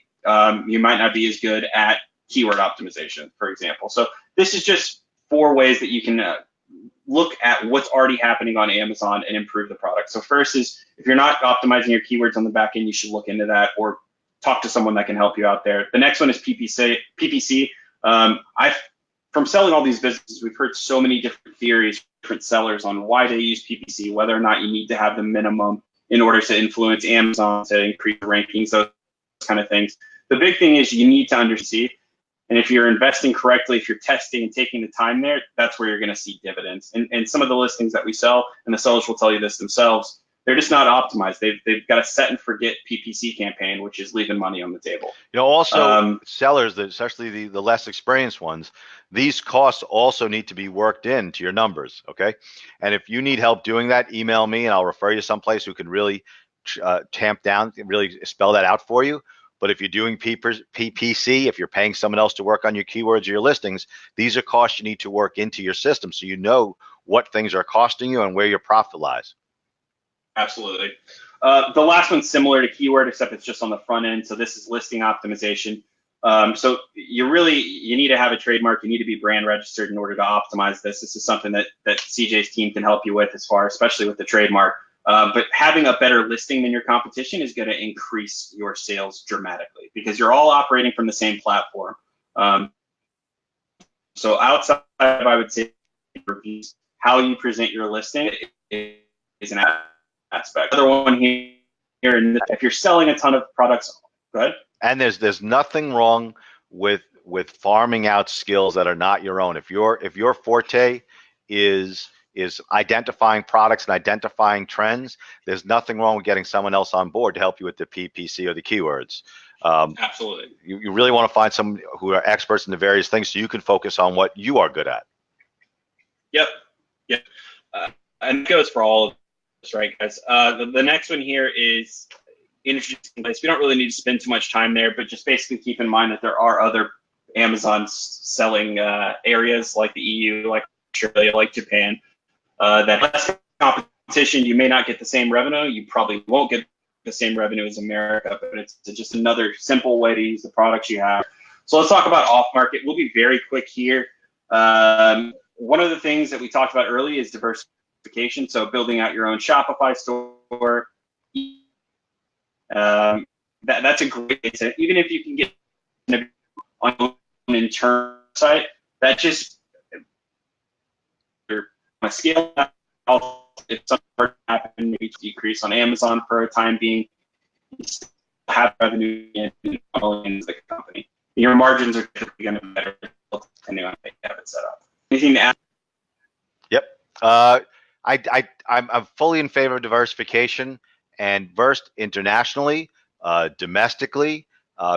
you might not be as good at keyword optimization, for example. So this is just 4 ways that you can look at what's already happening on Amazon and improve the product. So first is, if you're not optimizing your keywords on the back end, you should look into that or talk to someone that can help you out there. The next one is PPC. From selling all these businesses, we've heard so many different theories, different sellers on why they use PPC, whether or not you need to have the minimum in order to influence Amazon to increase the rankings, those kind of things. The big thing is you need to understand, and if you're investing correctly, if you're testing and taking the time there, that's where you're going to see dividends. And some of the listings that we sell, and the sellers will tell you this themselves, they're just not optimized. They've got a set and forget PPC campaign, which is leaving money on the table. You know, also sellers, especially the less experienced ones, these costs also need to be worked into your numbers, okay? And if you need help doing that, email me and I'll refer you to someplace who can really tamp down, really spell that out for you. But if you're doing PPC, if you're paying someone else to work on your keywords or your listings, these are costs you need to work into your system so you know what things are costing you and where your profit lies. Absolutely. The last one's similar to keyword, except it's just on the front end. So this is listing optimization. So you need to have a trademark. You need to be brand registered in order to optimize this. This is something that CJ's team can help you with especially with the trademark. But having a better listing than your competition is going to increase your sales dramatically because you're all operating from the same platform. So outside of, I would say, reviews, how you present your listing is an aspect. Another one here, if you're selling a ton of products, go ahead. And there's nothing wrong with farming out skills that are not your own. If your forte is identifying products and identifying trends, there's nothing wrong with getting someone else on board to help you with the PPC or the keywords. Absolutely. You really want to find someone who are experts in the various things so you can focus on what you are good at. Yep. And it goes for all of us, right, guys? The next one here is introducing place. We don't really need to spend too much time there, but just basically keep in mind that there are other Amazon selling areas like the EU, like Australia, like Japan, that less competition. You may not get the same revenue. You probably won't get the same revenue as America, but it's just another simple way to use the products you have. So let's talk about off market. We'll be very quick here. One of the things that we talked about early is diversification. So building out your own Shopify store. That's a great thing. Even if you can get on an internal site, that just on a scale. If something happen, maybe decrease on Amazon for a time being, you still have revenue in the company. Your margins are typically going to be better depending on how you have it set up. Anything to add? Yep. I'm fully in favor of diversification and burst internationally, domestically.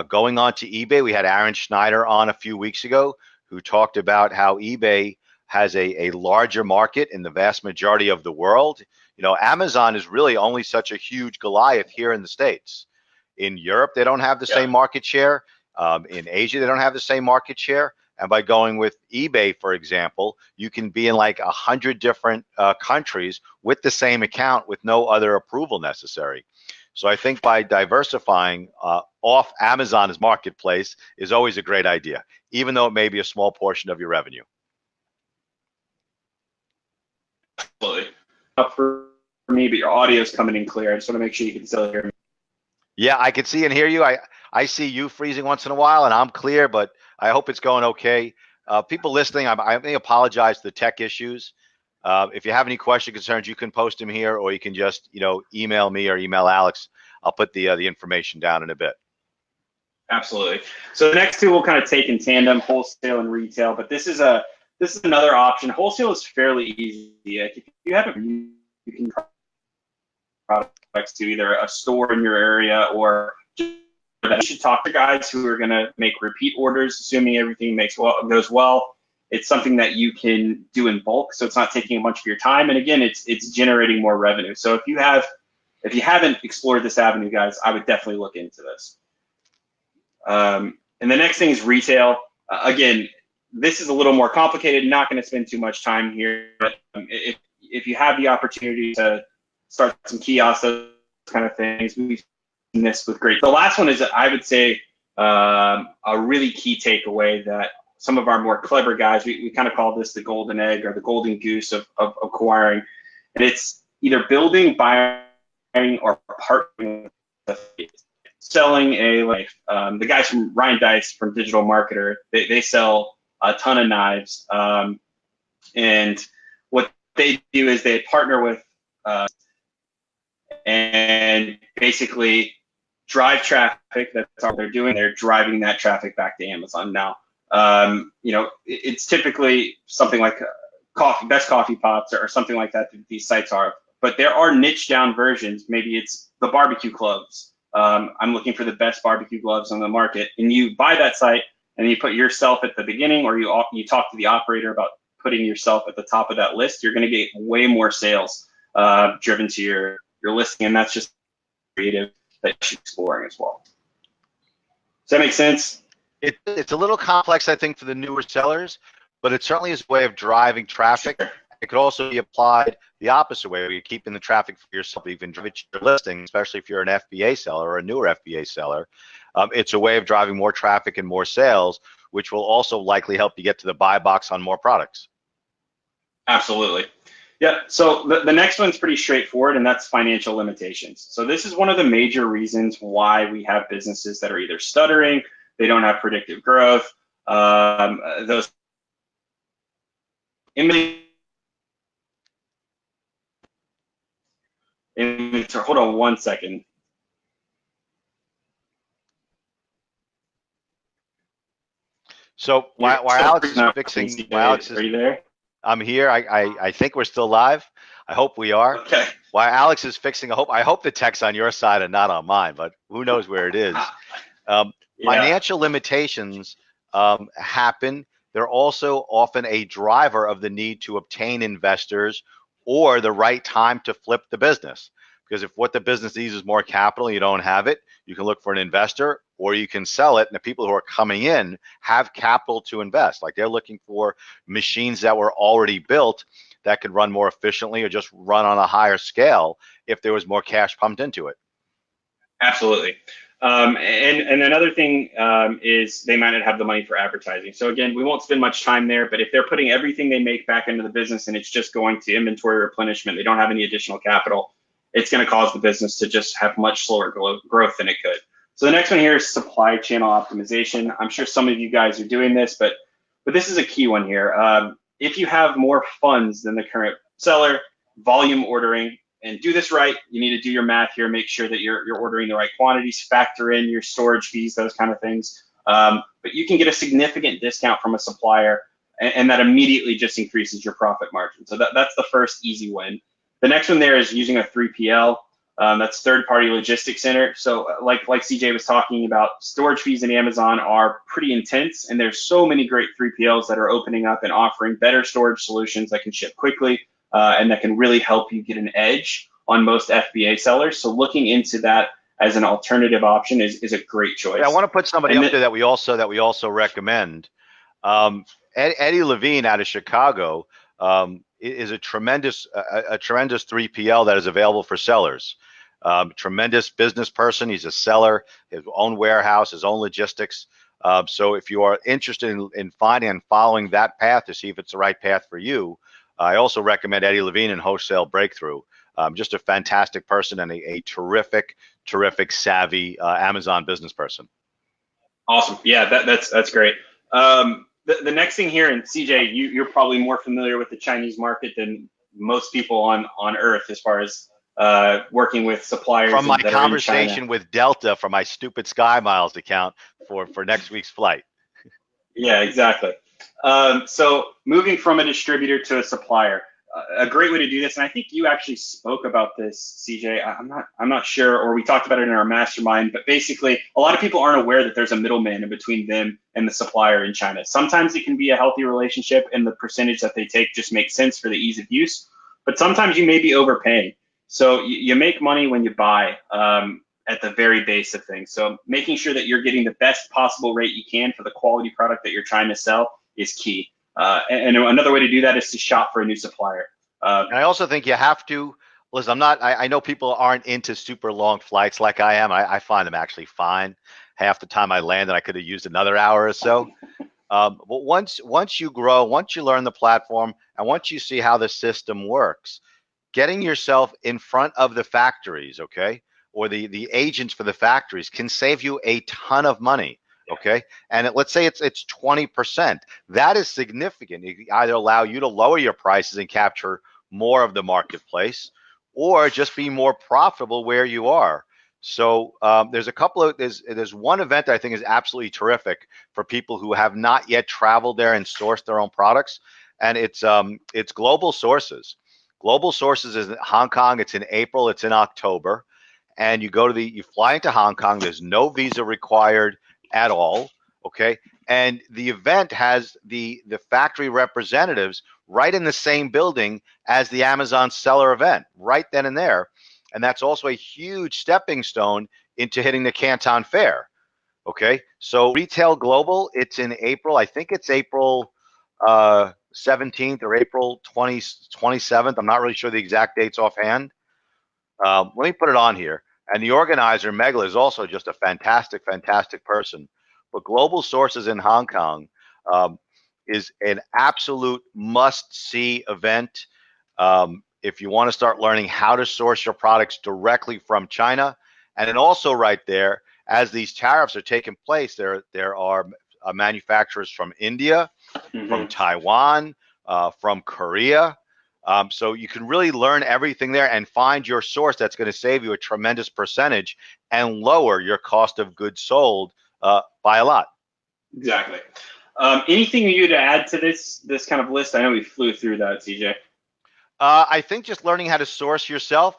Going on to eBay, we had Aaron Schneider on a few weeks ago who talked about how eBay has a larger market in the vast majority of the world. You know, Amazon is really only such a huge Goliath here in the States. In Europe, they don't have the same market share. In Asia, they don't have the same market share. And by going with eBay, for example, you can be in like 100 different countries with the same account with no other approval necessary. So I think by diversifying off Amazon's marketplace is always a great idea, even though it may be a small portion of your revenue. Absolutely. Up for me, but your audio is coming in clear. I just want to make sure you can still hear me. Yeah, I can see and hear you. I see you freezing once in a while, and I'm clear, but I hope it's going okay. People listening, I may apologize for the tech issues. If you have any questions, concerns, you can post them here, or you can just email me or email Alex. I'll put the information down in a bit. Absolutely. So the next two we'll kind of take in tandem, wholesale and retail. But this is another option. Wholesale is fairly easy. If you have you can products to either a store in your area or you should talk to guys who are going to make repeat orders, assuming everything goes well. It's something that you can do in bulk, so it's not taking a bunch of your time. And again, it's generating more revenue. So if you haven't explored this avenue, guys, I would definitely look into this. And the next thing is retail. Again, this is a little more complicated. Not going to spend too much time here. But if you have the opportunity to start some kiosks, those kind of things, we've seen this with great. The last one is, I would say, a really key takeaway that some of our more clever guys, we kind of call this the golden egg or the golden goose of acquiring. And it's either building, buying, or partnering with selling a life. The guys from Ryan Dice from Digital Marketer, they sell a ton of knives. And what they do is they partner with and basically drive traffic. That's all they're doing. They're driving that traffic back to Amazon. Now, it's typically something like best coffee pots or something like that these sites are. But there are niche down versions. Maybe it's the barbecue gloves. I'm looking for the best barbecue gloves on the market, and you buy that site and you put yourself at the beginning, or you talk to the operator about putting yourself at the top of that list. You're going to get way more sales driven to your listing, and that's just creative that you're exploring as well. Does that make sense? It's a little complex, I think, for the newer sellers, but it certainly is a way of driving traffic. Sure. It could also be applied the opposite way, where you're keeping the traffic for yourself, even drive your listing, especially if you're an FBA seller or a newer FBA seller. It's a way of driving more traffic and more sales, which will also likely help you get to the buy box on more products. Absolutely. Yeah, so the next one's pretty straightforward, and that's financial limitations. So this is one of the major reasons why we have businesses that are either stuttering, they don't have predictive growth, those hold on one second. So while Alex is fixing, are you there? I'm here. I think we're still live. I hope we are. Okay. While Alex is fixing, I hope the tech's on your side and not on mine, but who knows where it is. Financial limitations happen. They're also often a driver of the need to obtain investors or the right time to flip the business. Because if what the business needs is more capital and you don't have it, you can look for an investor or you can sell it. And the people who are coming in have capital to invest. Like they're looking for machines that were already built that could run more efficiently or just run on a higher scale if there was more cash pumped into it. Absolutely. And another thing is they might not have the money for advertising. So again, we won't spend much time there, but if they're putting everything they make back into the business and it's just going to inventory replenishment, they don't have any additional capital, it's going to cause the business to just have much slower growth than it could. So the next one here is supply channel optimization. I'm sure some of you guys are doing this, but this is a key one here. If you have more funds than the current seller, volume ordering, and do this right, you need to do your math here, make sure that you're ordering the right quantities, factor in your storage fees, those kind of things. But you can get a significant discount from a supplier, and that immediately just increases your profit margin. So that's the first easy win. The next one there is using a 3PL. That's third-party logistics center. So like CJ was talking about, storage fees in Amazon are pretty intense, and there's so many great 3PLs that are opening up and offering better storage solutions that can ship quickly and that can really help you get an edge on most FBA sellers. So looking into that as an alternative option is a great choice. Yeah, I want to put somebody up there that we also recommend. Eddie Levine out of Chicago is a tremendous 3PL that is available for sellers. Tremendous business person. He's a seller, his own warehouse, his own logistics. So if you are interested in finding and following that path to see if it's the right path for you, I also recommend Eddie Levine and Wholesale Breakthrough. Just a fantastic person and a terrific savvy Amazon business person. Awesome. Yeah, that's great. The next thing here, and CJ, you're probably more familiar with the Chinese market than most people on Earth as far as working with suppliers. From my conversation with Delta from my stupid Sky Miles account for next week's flight. Yeah, exactly. So moving from a distributor to a supplier, a great way to do this, and I think you actually spoke about this, CJ. I'm not sure, or we talked about it in our mastermind, but basically a lot of people aren't aware that there's a middleman in between them and the supplier in China. Sometimes it can be a healthy relationship and the percentage that they take just makes sense for the ease of use, but sometimes you may be overpaying. So you make money when you buy at the very base of things. So making sure that you're getting the best possible rate you can for the quality product that you're trying to sell is key. And another way to do that is to shop for a new supplier. And I also think you have to listen. I know people aren't into super long flights like I am. I find them actually fine. Half the time I land, and I could have used another hour or so. But once you grow, once you learn the platform, and once you see how the system works, getting yourself in front of the factories, okay, or the agents for the factories can save you a ton of money, okay. And let's say it's 20%. That is significant. It can either allow you to lower your prices and capture more of the marketplace, or just be more profitable where you are. So there's one event I think is absolutely terrific for people who have not yet traveled there and sourced their own products, and it's Global Sources. Global Sources is in Hong Kong. It's in April. It's in October, and you fly into Hong Kong. There's no visa required at all. Okay, and the event has the factory representatives right in the same building as the Amazon seller event, right then and there. And that's also a huge stepping stone into hitting the Canton Fair. Okay, so Retail Global, it's in April. I think it's April 17th or April 27th. I'm not really sure the exact dates offhand. Let me put it on here. And the organizer, Megla, is also just a fantastic, fantastic person. But Global Sources in Hong Kong is an absolute must-see event. If you want to start learning how to source your products directly from China. And then also right there, as these tariffs are taking place, there are manufacturers from India, from Taiwan, from Korea. So you can really learn everything there and find your source that's going to save you a tremendous percentage and lower your cost of goods sold by a lot. Exactly. Anything you to add to this kind of list? I know we flew through that, CJ. I think just learning how to source yourself,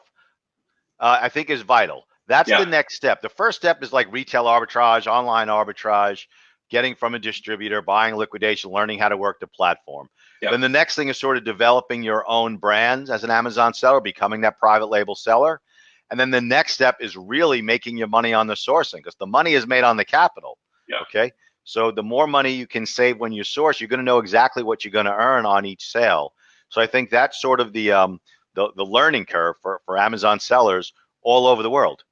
I think is vital. That's the next step. The first step is like retail arbitrage, online arbitrage, getting from a distributor, buying liquidation, learning how to work the platform. Then the next thing is sort of developing your own brands as an Amazon seller, becoming that private label seller. And then the next step is really making your money on the sourcing, because the money is made on the capital. Okay. So the more money you can save when you source, you're going to know exactly what you're going to earn on each sale. So I think that's sort of the learning curve for Amazon sellers all over the world.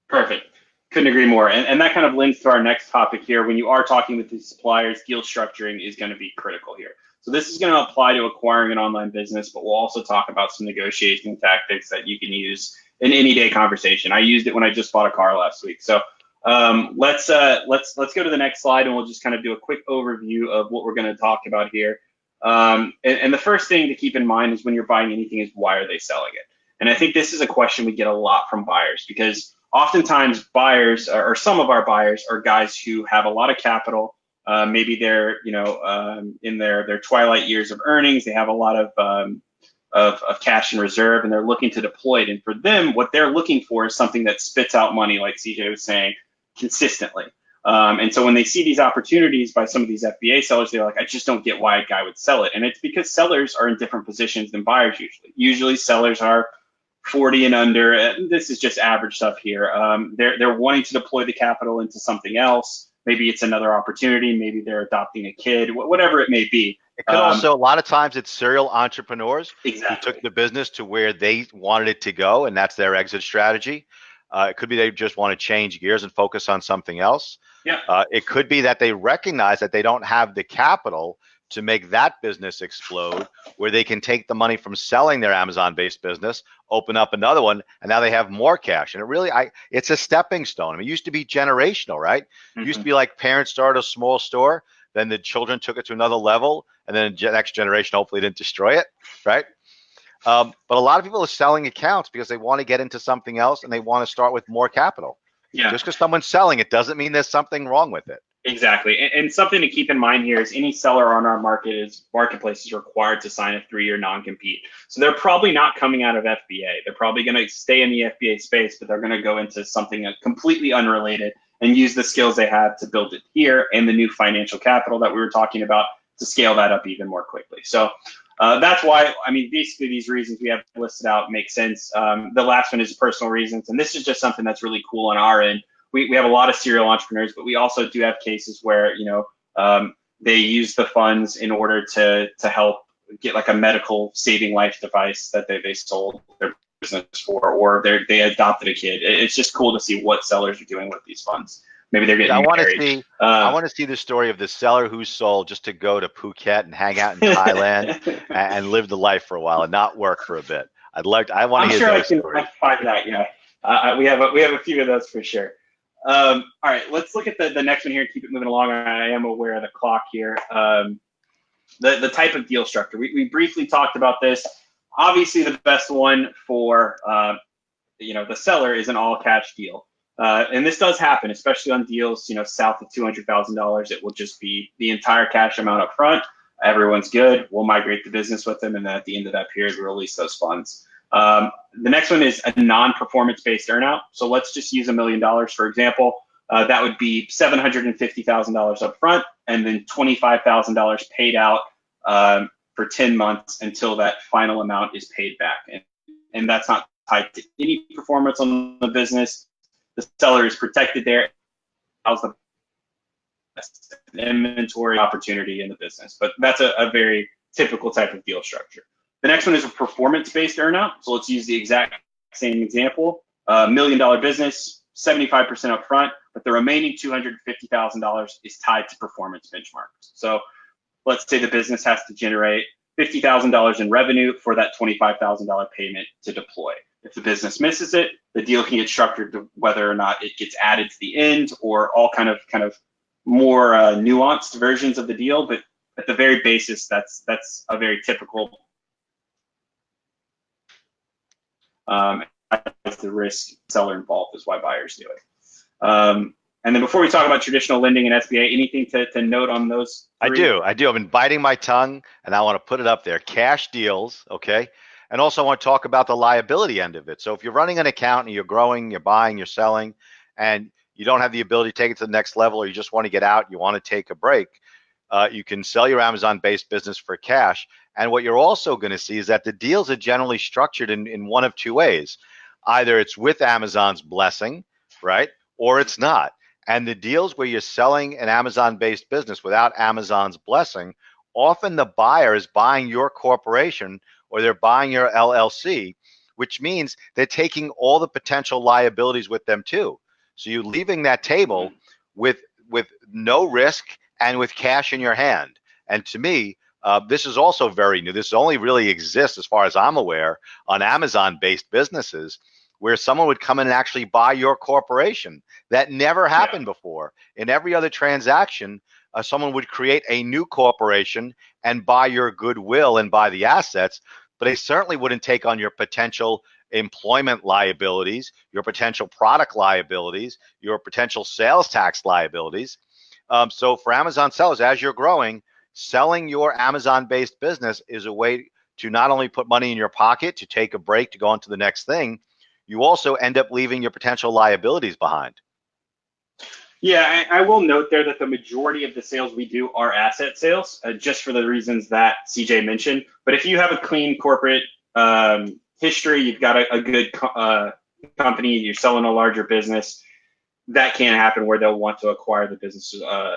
Perfect. Couldn't agree more. And that kind of links to our next topic here. When you are talking with these suppliers, deal structuring is going to be critical here. So this is going to apply to acquiring an online business, but we'll also talk about some negotiation tactics that you can use in any day conversation. I used it when I just bought a car last week. So let's go to the next slide, and we'll just kind of do a quick overview of what we're going to talk about here. And the first thing to keep in mind is when you're buying anything is, why are they selling it? And I think this is a question we get a lot from buyers, because oftentimes buyers, or some of our buyers, are guys who have a lot of capital. Maybe they're in their twilight years of earnings. They have a lot of cash in reserve, and they're looking to deploy it. And for them, what they're looking for is something that spits out money, like CJ was saying, consistently. And so when they see these opportunities by some of these FBA sellers, they're like, I just don't get why a guy would sell it. And it's because sellers are in different positions than buyers usually. Usually sellers are 40 and under. This is just average stuff here. They're wanting to deploy the capital into something else. Maybe it's another opportunity. Maybe they're adopting a kid, whatever it may be. It could also, a lot of times it's serial entrepreneurs who Exactly. took the business to where they wanted it to go, and that's their exit strategy. It could be they just want to change gears and focus on something else. It could be that they recognize that they don't have the capital to make that business explode, where they can take the money from selling their Amazon-based business, open up another one, and now they have more cash. And it's a stepping stone. I mean, it used to be generational, right? It used to be like parents started a small store, then the children took it to another level, and then the next generation hopefully didn't destroy it, right? But a lot of people are selling accounts because they want to get into something else, and they want to start with more capital. Just because someone's selling it doesn't mean there's something wrong with it. Exactly. And something to keep in mind here is any seller on our marketplace is required to sign a 3-year non-compete. So they're probably not coming out of FBA. They're probably going to stay in the FBA space, but they're going to go into something completely unrelated and use the skills they have to build it here, and the new financial capital that we were talking about to scale that up even more quickly. So that's why, I mean, basically these reasons we have listed out make sense. The last one is personal reasons. And this is just something that's really cool on our end. We have a lot of serial entrepreneurs, but we also do have cases where, they use the funds in order to help get like a medical saving life device that they sold their business for, or they adopted a kid. It's just cool to see what sellers are doing with these funds. Maybe they're getting married. I want to see the story of the seller who sold just to go to Phuket and hang out in Thailand and live the life for a while and not work for a bit. I want to hear those stories. I can find that. Yeah, we have a few of those for sure. All right, let's look at the next one here and keep it moving along. I am aware of the clock here. The type of deal structure. We briefly talked about this. Obviously, the best one for the seller is an all cash deal. And this does happen, especially on deals, south of $200,000. It will just be the entire cash amount up front. Everyone's good. We'll migrate the business with them, and then at the end of that period, we'll release those funds. The next one is a non-performance-based earnout. So let's just use $1 million, for example. That would be $750,000 up front, and then $25,000 paid out for 10 months until that final amount is paid back. And that's not tied to any performance on the business. The seller is protected there. Allows the best inventory opportunity in the business. But that's a very typical type of deal structure. The next one is a performance-based earnout. So let's use the exact same example. $1 million business, 75% up front, but the remaining $250,000 is tied to performance benchmarks. So let's say the business has to generate $50,000 in revenue for that $25,000 payment to deploy. If the business misses it, the deal can get structured to whether or not it gets added to the end, or all kind of more nuanced versions of the deal. But at the very basis, that's a very typical the risk seller involved is why buyers do it. And then before we talk about traditional lending and SBA, anything to note on those three? I do. I've been biting my tongue, and I want to put it up there. Cash deals, okay? And also I want to talk about the liability end of it. So if you're running an account and you're growing, you're buying, you're selling, and you don't have the ability to take it to the next level, or you just want to get out, you want to take a break, you can sell your Amazon-based business for cash. And what you're also going to see is that the deals are generally structured in one of two ways. Either it's with Amazon's blessing, right, or it's not. And the deals where you're selling an Amazon-based business without Amazon's blessing, often the buyer is buying your corporation or they're buying your LLC, which means they're taking all the potential liabilities with them too. So you're leaving that table with no risk and with cash in your hand. And to me, this is also very new. This only really exists, as far as I'm aware, on Amazon-based businesses, where someone would come in and actually buy your corporation. That never happened before. In every other transaction, someone would create a new corporation and buy your goodwill and buy the assets, but they certainly wouldn't take on your potential employment liabilities, your potential product liabilities, your potential sales tax liabilities. So for Amazon sellers, as you're growing, selling your Amazon-based business is a way to not only put money in your pocket to take a break to go on to the next thing, you also end up leaving your potential liabilities behind. Yeah, I will note there that the majority of the sales we do are asset sales, just for the reasons that CJ mentioned. But if you have a clean corporate history, you've got a good company, you're selling a larger business, that can happen where they'll want to acquire the business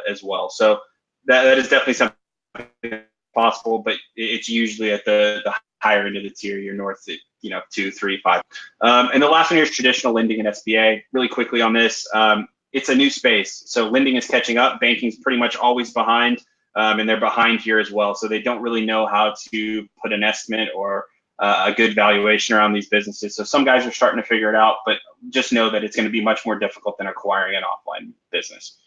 as well. So that is definitely something possible, but it's usually at the higher end of the tier. You're north at 2, 3, 5. And the last one here is traditional lending and SBA. Really quickly on this, it's a new space. So lending is catching up. Banking's pretty much always behind, and they're behind here as well. So they don't really know how to put an estimate or a good valuation around these businesses. So some guys are starting to figure it out, but just know that it's going to be much more difficult than acquiring an offline business.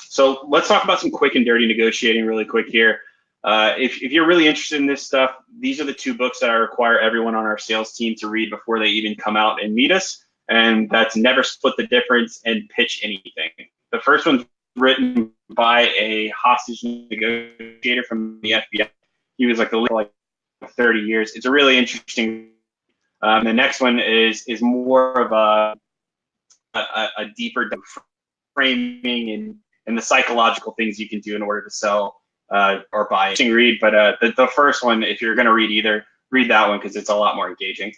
So let's talk about some quick and dirty negotiating really quick here. If you're really interested in this stuff, these are the 2 books that I require everyone on our sales team to read before they even come out and meet us. And that's Never Split the Difference and Pitch Anything. The first one's written by a hostage negotiator from the FBA. He was like the leader for 30 years. It's a really interesting. The next one is more of a deeper framing and the psychological things you can do in order to sell or buy. Read, but the first one, if you're going to read either, read that one because it's a lot more engaging.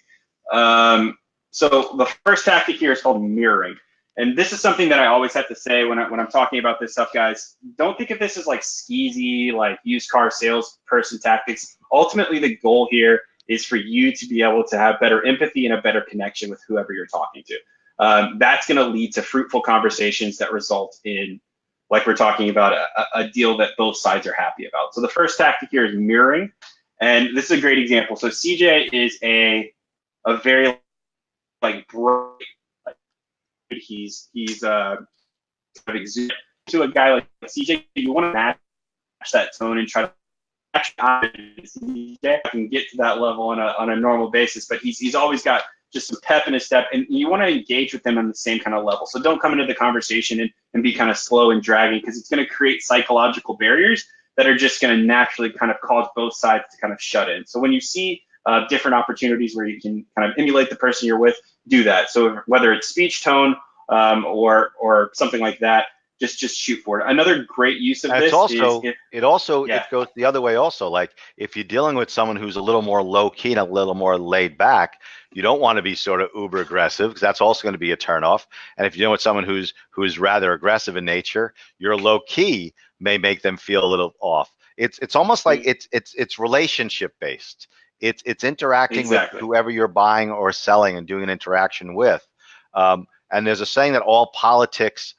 So the first tactic here is called mirroring. And this is something that I always have to say when I'm talking about this stuff, guys. Don't think of this as like skeezy, like used car salesperson tactics. Ultimately, the goal here is for you to be able to have better empathy and a better connection with whoever you're talking to. That's going to lead to fruitful conversations that result in, like we're talking about, a deal that both sides are happy about. So the first tactic here is mirroring. And this is a great example. So CJ is a very like bright, like, he's to a guy like CJ. You want to match that tone and try to CJ can get to that level on a normal basis, but he's always got just some pep in his step, and you want to engage with them on the same kind of level. So don't come into the conversation and be kind of slow and dragging, because it's going to create psychological barriers that are just going to naturally kind of cause both sides to kind of shut in. So when you see different opportunities where you can kind of emulate the person you're with, do that. So whether it's speech tone or something like that, just shoot for it. Another great use of this is it goes the other way also. Like if you're dealing with someone who's a little more low key and a little more laid back, you don't want to be sort of uber aggressive, because that's also going to be a turnoff. And if you're dealing with someone who's rather aggressive in nature, your low key may make them feel a little off. It's almost like it's relationship based. It's interacting with whoever you're buying or selling and doing an interaction with. And there's a saying that all politics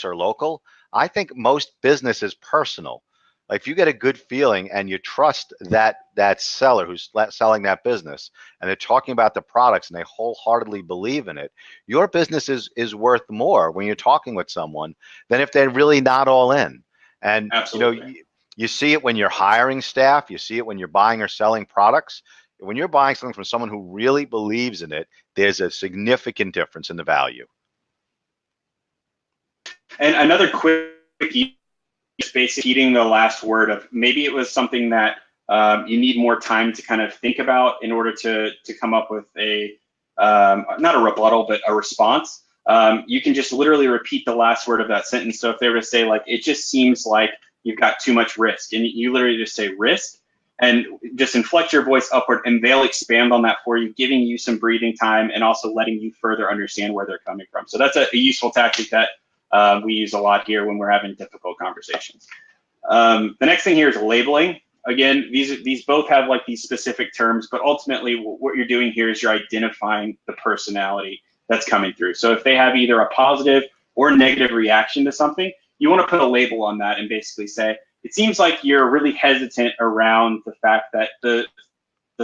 are local. I think most business is personal. Like if you get a good feeling and you trust that seller who's selling that business, and they're talking about the products and they wholeheartedly believe in it, your business is worth more when you're talking with someone than if they're really not all in. And absolutely. You see it when you're hiring staff. You see it when you're buying or selling products. When you're buying something from someone who really believes in it, there's a significant difference in the value. And another quick, basically eating the last word of, maybe it was something that you need more time to kind of think about in order to come up with a, not a rebuttal, but a response. You can just literally repeat the last word of that sentence. So if they were to say, like, it just seems like you've got too much risk, and you literally just say risk, and just inflect your voice upward, and they'll expand on that for you, giving you some breathing time and also letting you further understand where they're coming from. So that's a useful tactic that we use a lot here when we're having difficult conversations. The next thing here is labeling. Again, these both have like these specific terms, but ultimately what you're doing here is you're identifying the personality that's coming through. So if they have either a positive or negative reaction to something, you want to put a label on that and basically say, it seems like you're really hesitant around the fact that the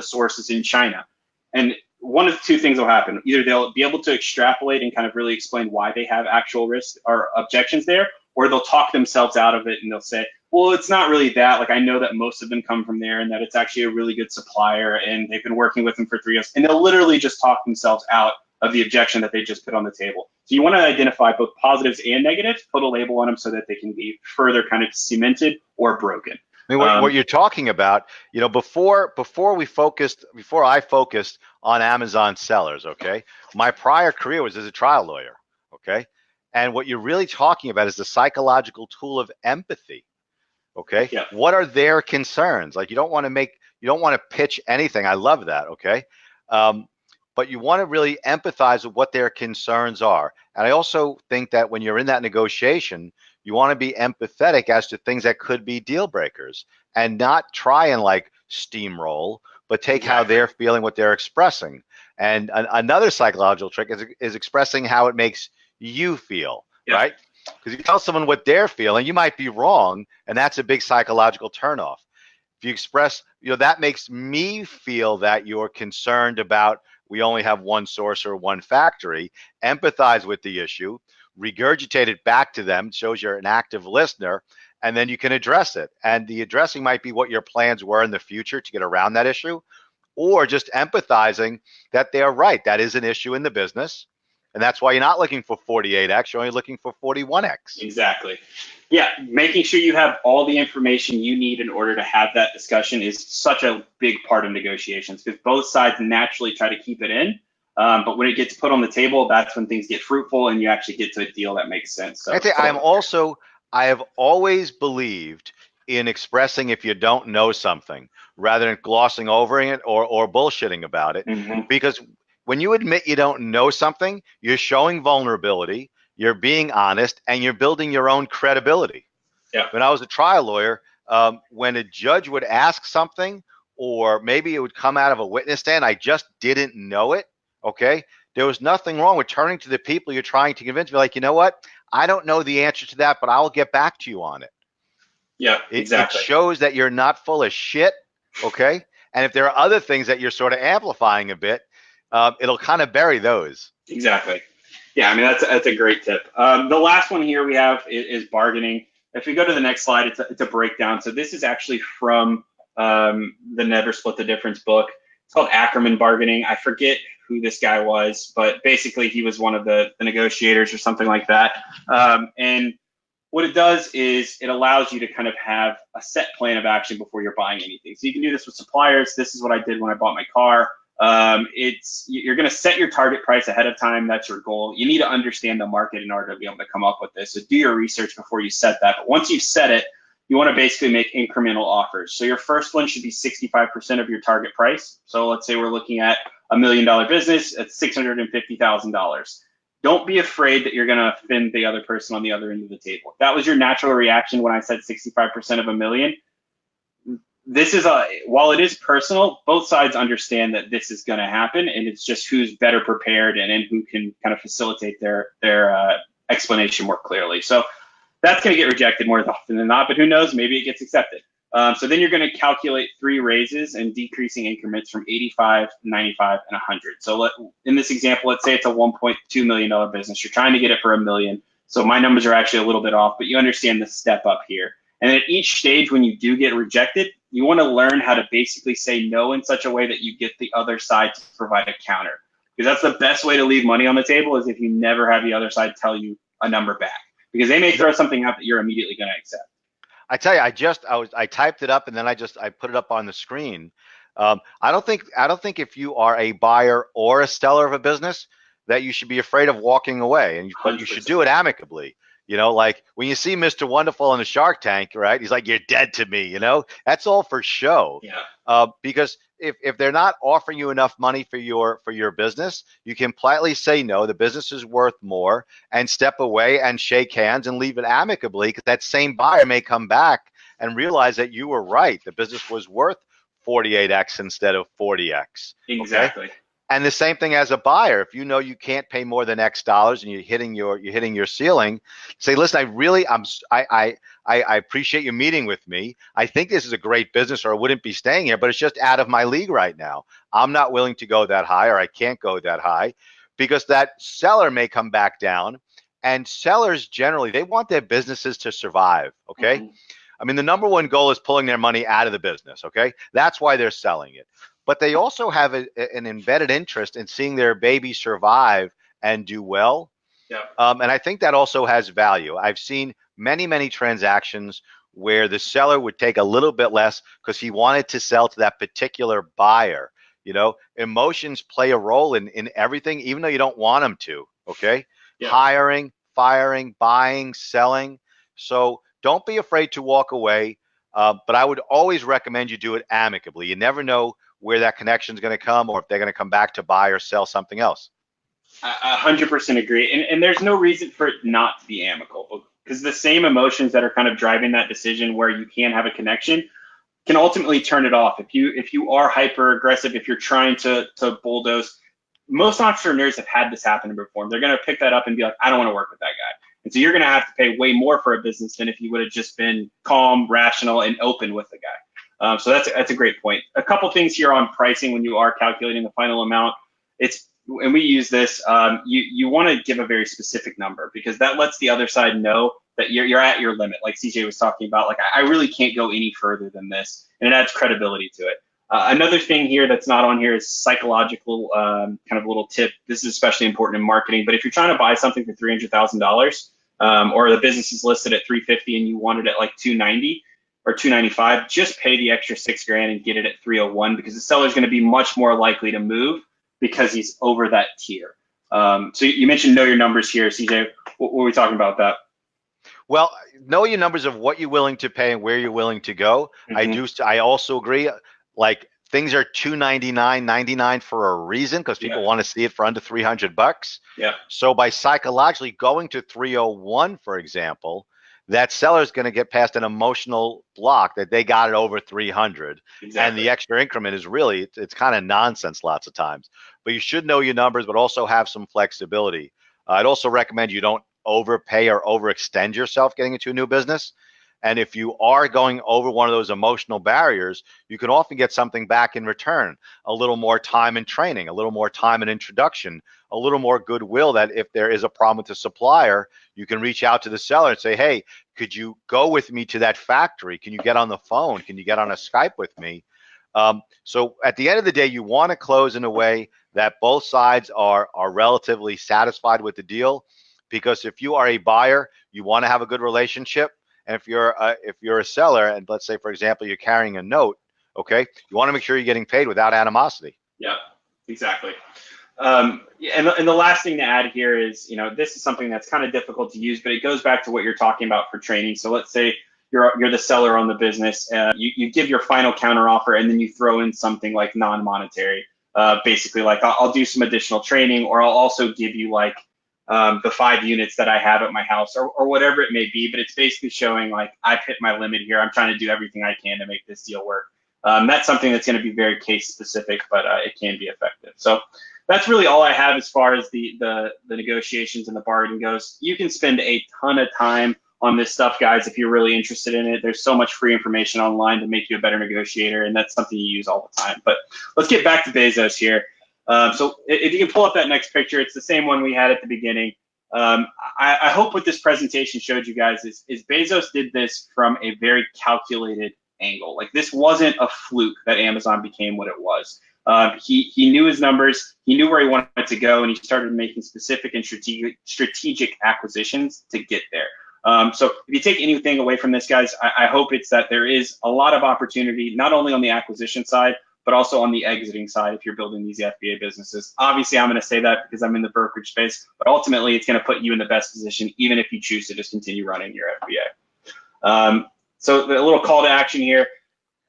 source is in China. And one of the two things will happen. Either they'll be able to extrapolate and kind of really explain why they have actual risks or objections there, or they'll talk themselves out of it and they'll say, well, it's not really that. Like, I know that most of them come from there and that it's actually a really good supplier and they've been working with them for 3 years. And they'll literally just talk themselves out of the objection that they just put on the table. So you want to identify both positives and negatives, put a label on them so that they can be further kind of cemented or broken. I mean, what you're talking about, before I focused on Amazon sellers, okay, my prior career was as a trial lawyer, okay, and what you're really talking about is the psychological tool of empathy, okay. Yeah. What are their concerns? Like, you don't want to pitch anything. I love that, okay, but you want to really empathize with what their concerns are. And I also think that when you're in that negotiation, you want to be empathetic as to things that could be deal breakers, and not try and like steamroll, but take how they're feeling, what they're expressing. And another psychological trick is expressing how it makes you feel, right? Because you tell someone what they're feeling, you might be wrong, and that's a big psychological turnoff. If you express, that makes me feel that you're concerned about we only have one source or one factory, empathize with the issue, regurgitate it back to them, shows you're an active listener, and then you can address it. And the addressing might be what your plans were in the future to get around that issue, or just empathizing that they're right. That is an issue in the business. And that's why you're not looking for 48X, you're only looking for 41X. Exactly. Yeah, making sure you have all the information you need in order to have that discussion is such a big part of negotiations, because both sides naturally try to keep it in. But when it gets put on the table, that's when things get fruitful and you actually get to a deal that makes sense. So I have always believed in expressing if you don't know something rather than glossing over it or bullshitting about it, because when you admit you don't know something, you're showing vulnerability, you're being honest, and you're building your own credibility. Yeah. When I was a trial lawyer, when a judge would ask something, or maybe it would come out of a witness stand, I just didn't know it. Okay. There was nothing wrong with turning to the people you're trying to convince. Be like, you know what? I don't know the answer to that, but I'll get back to you on it. Yeah, It shows that you're not full of shit. Okay. And if there are other things that you're sort of amplifying a bit, it'll kind of bury those. Exactly. Yeah, I mean, that's a great tip. The last one here we have is bargaining. If we go to the next slide, it's a breakdown. So this is actually from the Never Split the Difference book. It's called Ackerman Bargaining. I forget who this guy was, but basically he was one of the negotiators or something like that. And what it does is it allows you to kind of have a set plan of action before you're buying anything. So you can do this with suppliers. This is what I did when I bought my car. You're going to set your target price ahead of time. That's your goal. You need to understand the market in order to be able to come up with this. So do your research before you set that. But once you've set it, you want to basically make incremental offers. So your first one should be 65% of your target price. So let's say we're looking at $1 million business at $650,000. Don't be afraid that you're going to offend the other person on the other end of the table. If that was your natural reaction when I said 65% of $1 million, this is while it is personal, both sides understand that this is going to happen, and it's just who's better prepared and who can kind of facilitate their explanation more clearly. So that's going to get rejected more often than not, but who knows? Maybe it gets accepted. So then you're going to calculate 3 raises and decreasing increments from 85, 95, and 100. So in this example, let's say it's a $1.2 million business. You're trying to get it for $1 million. So my numbers are actually a little bit off, but you understand the step up here. And at each stage, when you do get rejected, you want to learn how to basically say no in such a way that you get the other side to provide a counter. Because that's the best way to leave money on the table, is if you never have the other side tell you a number back. Because they may throw something out that you're immediately going to accept. I tell you, I typed it up and then I put it up on the screen. I don't think if you are a buyer or a seller of a business that you should be afraid of walking away, but you should do it amicably. You know, like when you see Mr. Wonderful on the Shark Tank, right? He's like, "You're dead to me," you know? That's all for show. Yeah. Because if they're not offering you enough money for your business, you can politely say no. The business is worth more, and step away and shake hands and leave it amicably. Because that same buyer may come back and realize that you were right. The business was worth 48x instead of 40x. Exactly. Okay? And the same thing as a buyer. If you know you can't pay more than X dollars and you're hitting your ceiling, say, listen, I appreciate you meeting with me. I think this is a great business, or I wouldn't be staying here, but it's just out of my league right now. I'm not willing to go that high, or I can't go that high, because that seller may come back down. And sellers generally, they want their businesses to survive. Okay. Mm-hmm. I mean, the number one goal is pulling their money out of the business. Okay. That's why they're selling it. But they also have an embedded interest in seeing their baby survive and do well. Yeah. And I think that also has value. I've seen many, many transactions where the seller would take a little bit less because he wanted to sell to that particular buyer. You know, emotions play a role in everything, even though you don't want them to. Okay. Yeah. Hiring, firing, buying, selling. So don't be afraid to walk away. But I would always recommend you do it amicably. You never know where that connection is going to come, or if they're going to come back to buy or sell something else. 100% agree. And there's no reason for it not to be amicable, because the same emotions that are kind of driving that decision where you can have a connection can ultimately turn it off. If you are hyper aggressive, if you're trying to bulldoze, most entrepreneurs have had this happen before. They're going to pick that up and be like, I don't want to work with that guy. And so you're going to have to pay way more for a business than if you would have just been calm, rational, and open with the guy. So that's a great point. A couple things here on pricing when you are calculating the final amount. And we use this. You want to give a very specific number, because that lets the other side know that you're at your limit. Like CJ was talking about, like, I really can't go any further than this, and it adds credibility to it. Another thing here that's not on here is psychological kind of little tip. This is especially important in marketing. But if you're trying to buy something for $300,000, or the business is listed at $350 and you want it at like $290 or $295, just pay the extra $6,000 and get it at $301, because the seller is going to be much more likely to move because he's over that tier. So you mentioned know your numbers here, CJ. What were we talking about that? Well, know your numbers of what you're willing to pay and where you're willing to go. Mm-hmm. I also agree. Like things are $299.99 for a reason, because people want to see it for under $300. Yeah. So by psychologically going to 301, for example, that seller is going to get past an emotional block that they got it over 300. Exactly. And the extra increment is really, it's kind of nonsense lots of times. But you should know your numbers, but also have some flexibility. I'd also recommend you don't overpay or overextend yourself getting into a new business. And if you are going over one of those emotional barriers, you can often get something back in return. A little more time in training, a little more time in introduction, a little more goodwill, that if there is a problem with the supplier, you can reach out to the seller and say, hey, could you go with me to that factory? Can you get on the phone? Can you get on a Skype with me? So at the end of the day, you want to close in a way that both sides are relatively satisfied with the deal. Because if you are a buyer, you want to have a good relationship. And if you're a seller, and let's say, for example, you're carrying a note, okay, you want to make sure you're getting paid without animosity. Yeah, exactly. And the last thing to add here is, this is something that's kind of difficult to use, but it goes back to what you're talking about for training. So let's say you're the seller on the business, you give your final counter offer, and then you throw in something like non-monetary, basically like I'll do some additional training, or I'll also give you like the 5 units that I have at my house, or whatever it may be. But it's basically showing like I've hit my limit here. I'm trying to do everything I can to make this deal work. That's something that's going to be very case specific, but it can be effective. So that's really all I have as far as the negotiations and the bargaining goes. You can spend a ton of time on this stuff, guys, if you're really interested in it. There's so much free information online to make you a better negotiator, and that's something you use all the time. But let's get back to Bezos here. So if you can pull up that next picture, it's the same one we had at the beginning. I hope what this presentation showed you guys is Bezos did this from a very calculated angle. Like, this wasn't a fluke that Amazon became what it was. He knew his numbers, he knew where he wanted to go, and he started making specific and strategic acquisitions to get there. So if you take anything away from this, guys, I hope it's that there is a lot of opportunity, not only on the acquisition side, but also on the exiting side if you're building these FBA businesses. Obviously, I'm going to say that because I'm in the brokerage space, but ultimately it's going to put you in the best position, even if you choose to just continue running your FBA. So a little call to action here.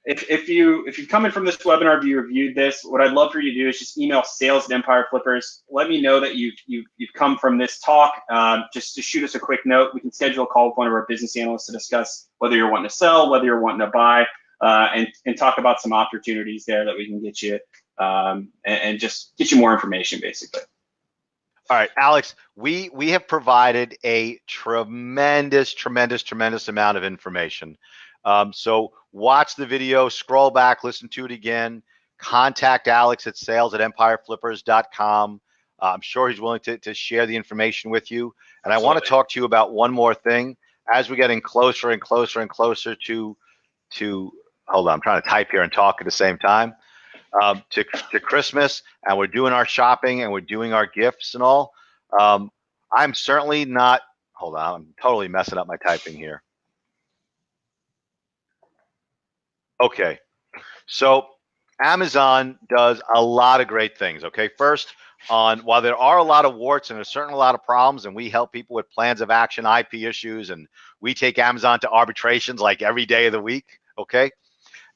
If you've come in from this webinar, if you reviewed this, what I'd love for you to do is just email sales@Empire Flippers. Let me know that you've come from this talk. Just to shoot us a quick note. We can schedule a call with one of our business analysts to discuss whether you're wanting to sell, whether you're wanting to buy, and talk about some opportunities there that we can get you, and just get you more information, basically. All right, Alex, we have provided a tremendous amount of information. So watch the video, scroll back, listen to it again, contact Alex at sales@empireflippers.com. I'm sure he's willing to share the information with you. And I want to talk to you about one more thing. As we're getting closer and closer and closer to hold on, I'm trying to type here and talk at the same time, to Christmas, and we're doing our shopping and we're doing our gifts and all. I'm certainly not, hold on, I'm totally messing up my typing here. Okay, so Amazon does a lot of great things. Okay, first, while there are a lot of warts and there's certainly a lot of problems, and we help people with plans of action, IP issues, and we take Amazon to arbitrations like every day of the week. Okay,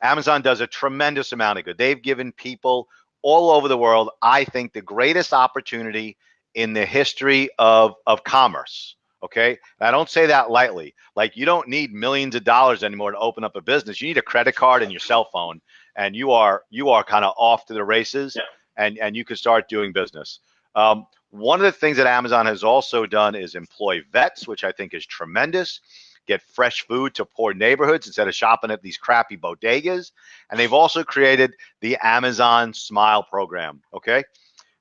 Amazon does a tremendous amount of good. They've given people all over the world, I think, the greatest opportunity in the history of commerce. Okay, and I don't say that lightly. Like, you don't need millions of dollars anymore to open up a business. You need a credit card and your cell phone, and you are kind of off to the races. Yeah. And you can start doing business. One of the things that Amazon has also done is employ vets, which I think is tremendous. Get fresh food to poor neighborhoods instead of shopping at these crappy bodegas. And they've also created the Amazon Smile program. Okay.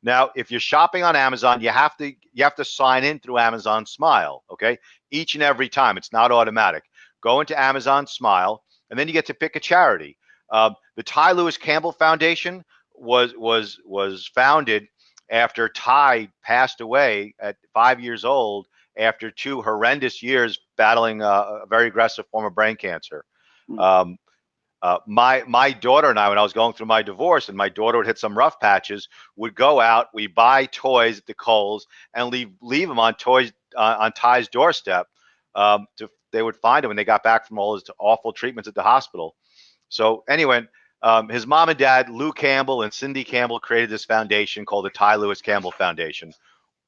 Now, if you're shopping on Amazon, you have to sign in through Amazon Smile, okay? Each and every time. It's not automatic. Go into Amazon Smile, and then you get to pick a charity. The Ty Lewis Campbell Foundation was founded after Ty passed away at 5 years old after 2 horrendous years battling a very aggressive form of brain cancer. My daughter and I, when I was going through my divorce and my daughter would hit some rough patches, would go out, we buy toys at the Kohl's and leave them on Ty's doorstep. They would find him when they got back from all his awful treatments at the hospital. So anyway, His mom and dad, Lou Campbell and Cindy Campbell, created this foundation called the Ty Lewis Campbell Foundation.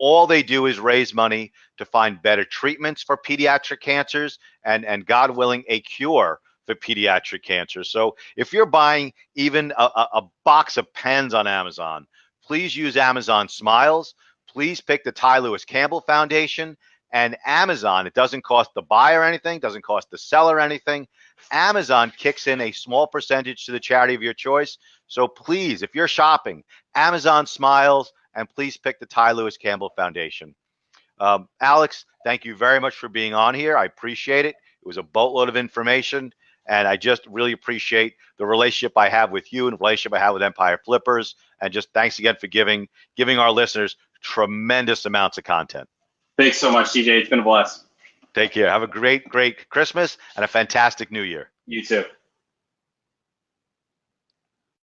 All they do is raise money to find better treatments for pediatric cancers and God willing, a cure for pediatric cancer. So if you're buying even a box of pens on Amazon, please use Amazon Smiles. Please pick the Ty Lewis Campbell Foundation. And Amazon, it doesn't cost the buyer anything, doesn't cost the seller anything. Amazon kicks in a small percentage to the charity of your choice. So please, if you're shopping, Amazon Smiles, and please pick the Ty Lewis Campbell Foundation. Alex, thank you very much for being on here. I appreciate it. It was a boatload of information, and I just really appreciate the relationship I have with you and the relationship I have with Empire Flippers. And just thanks again for giving our listeners tremendous amounts of content. Thanks so much, CJ. It's been a blast. Take care. Have a great Christmas and a fantastic New Year. You too.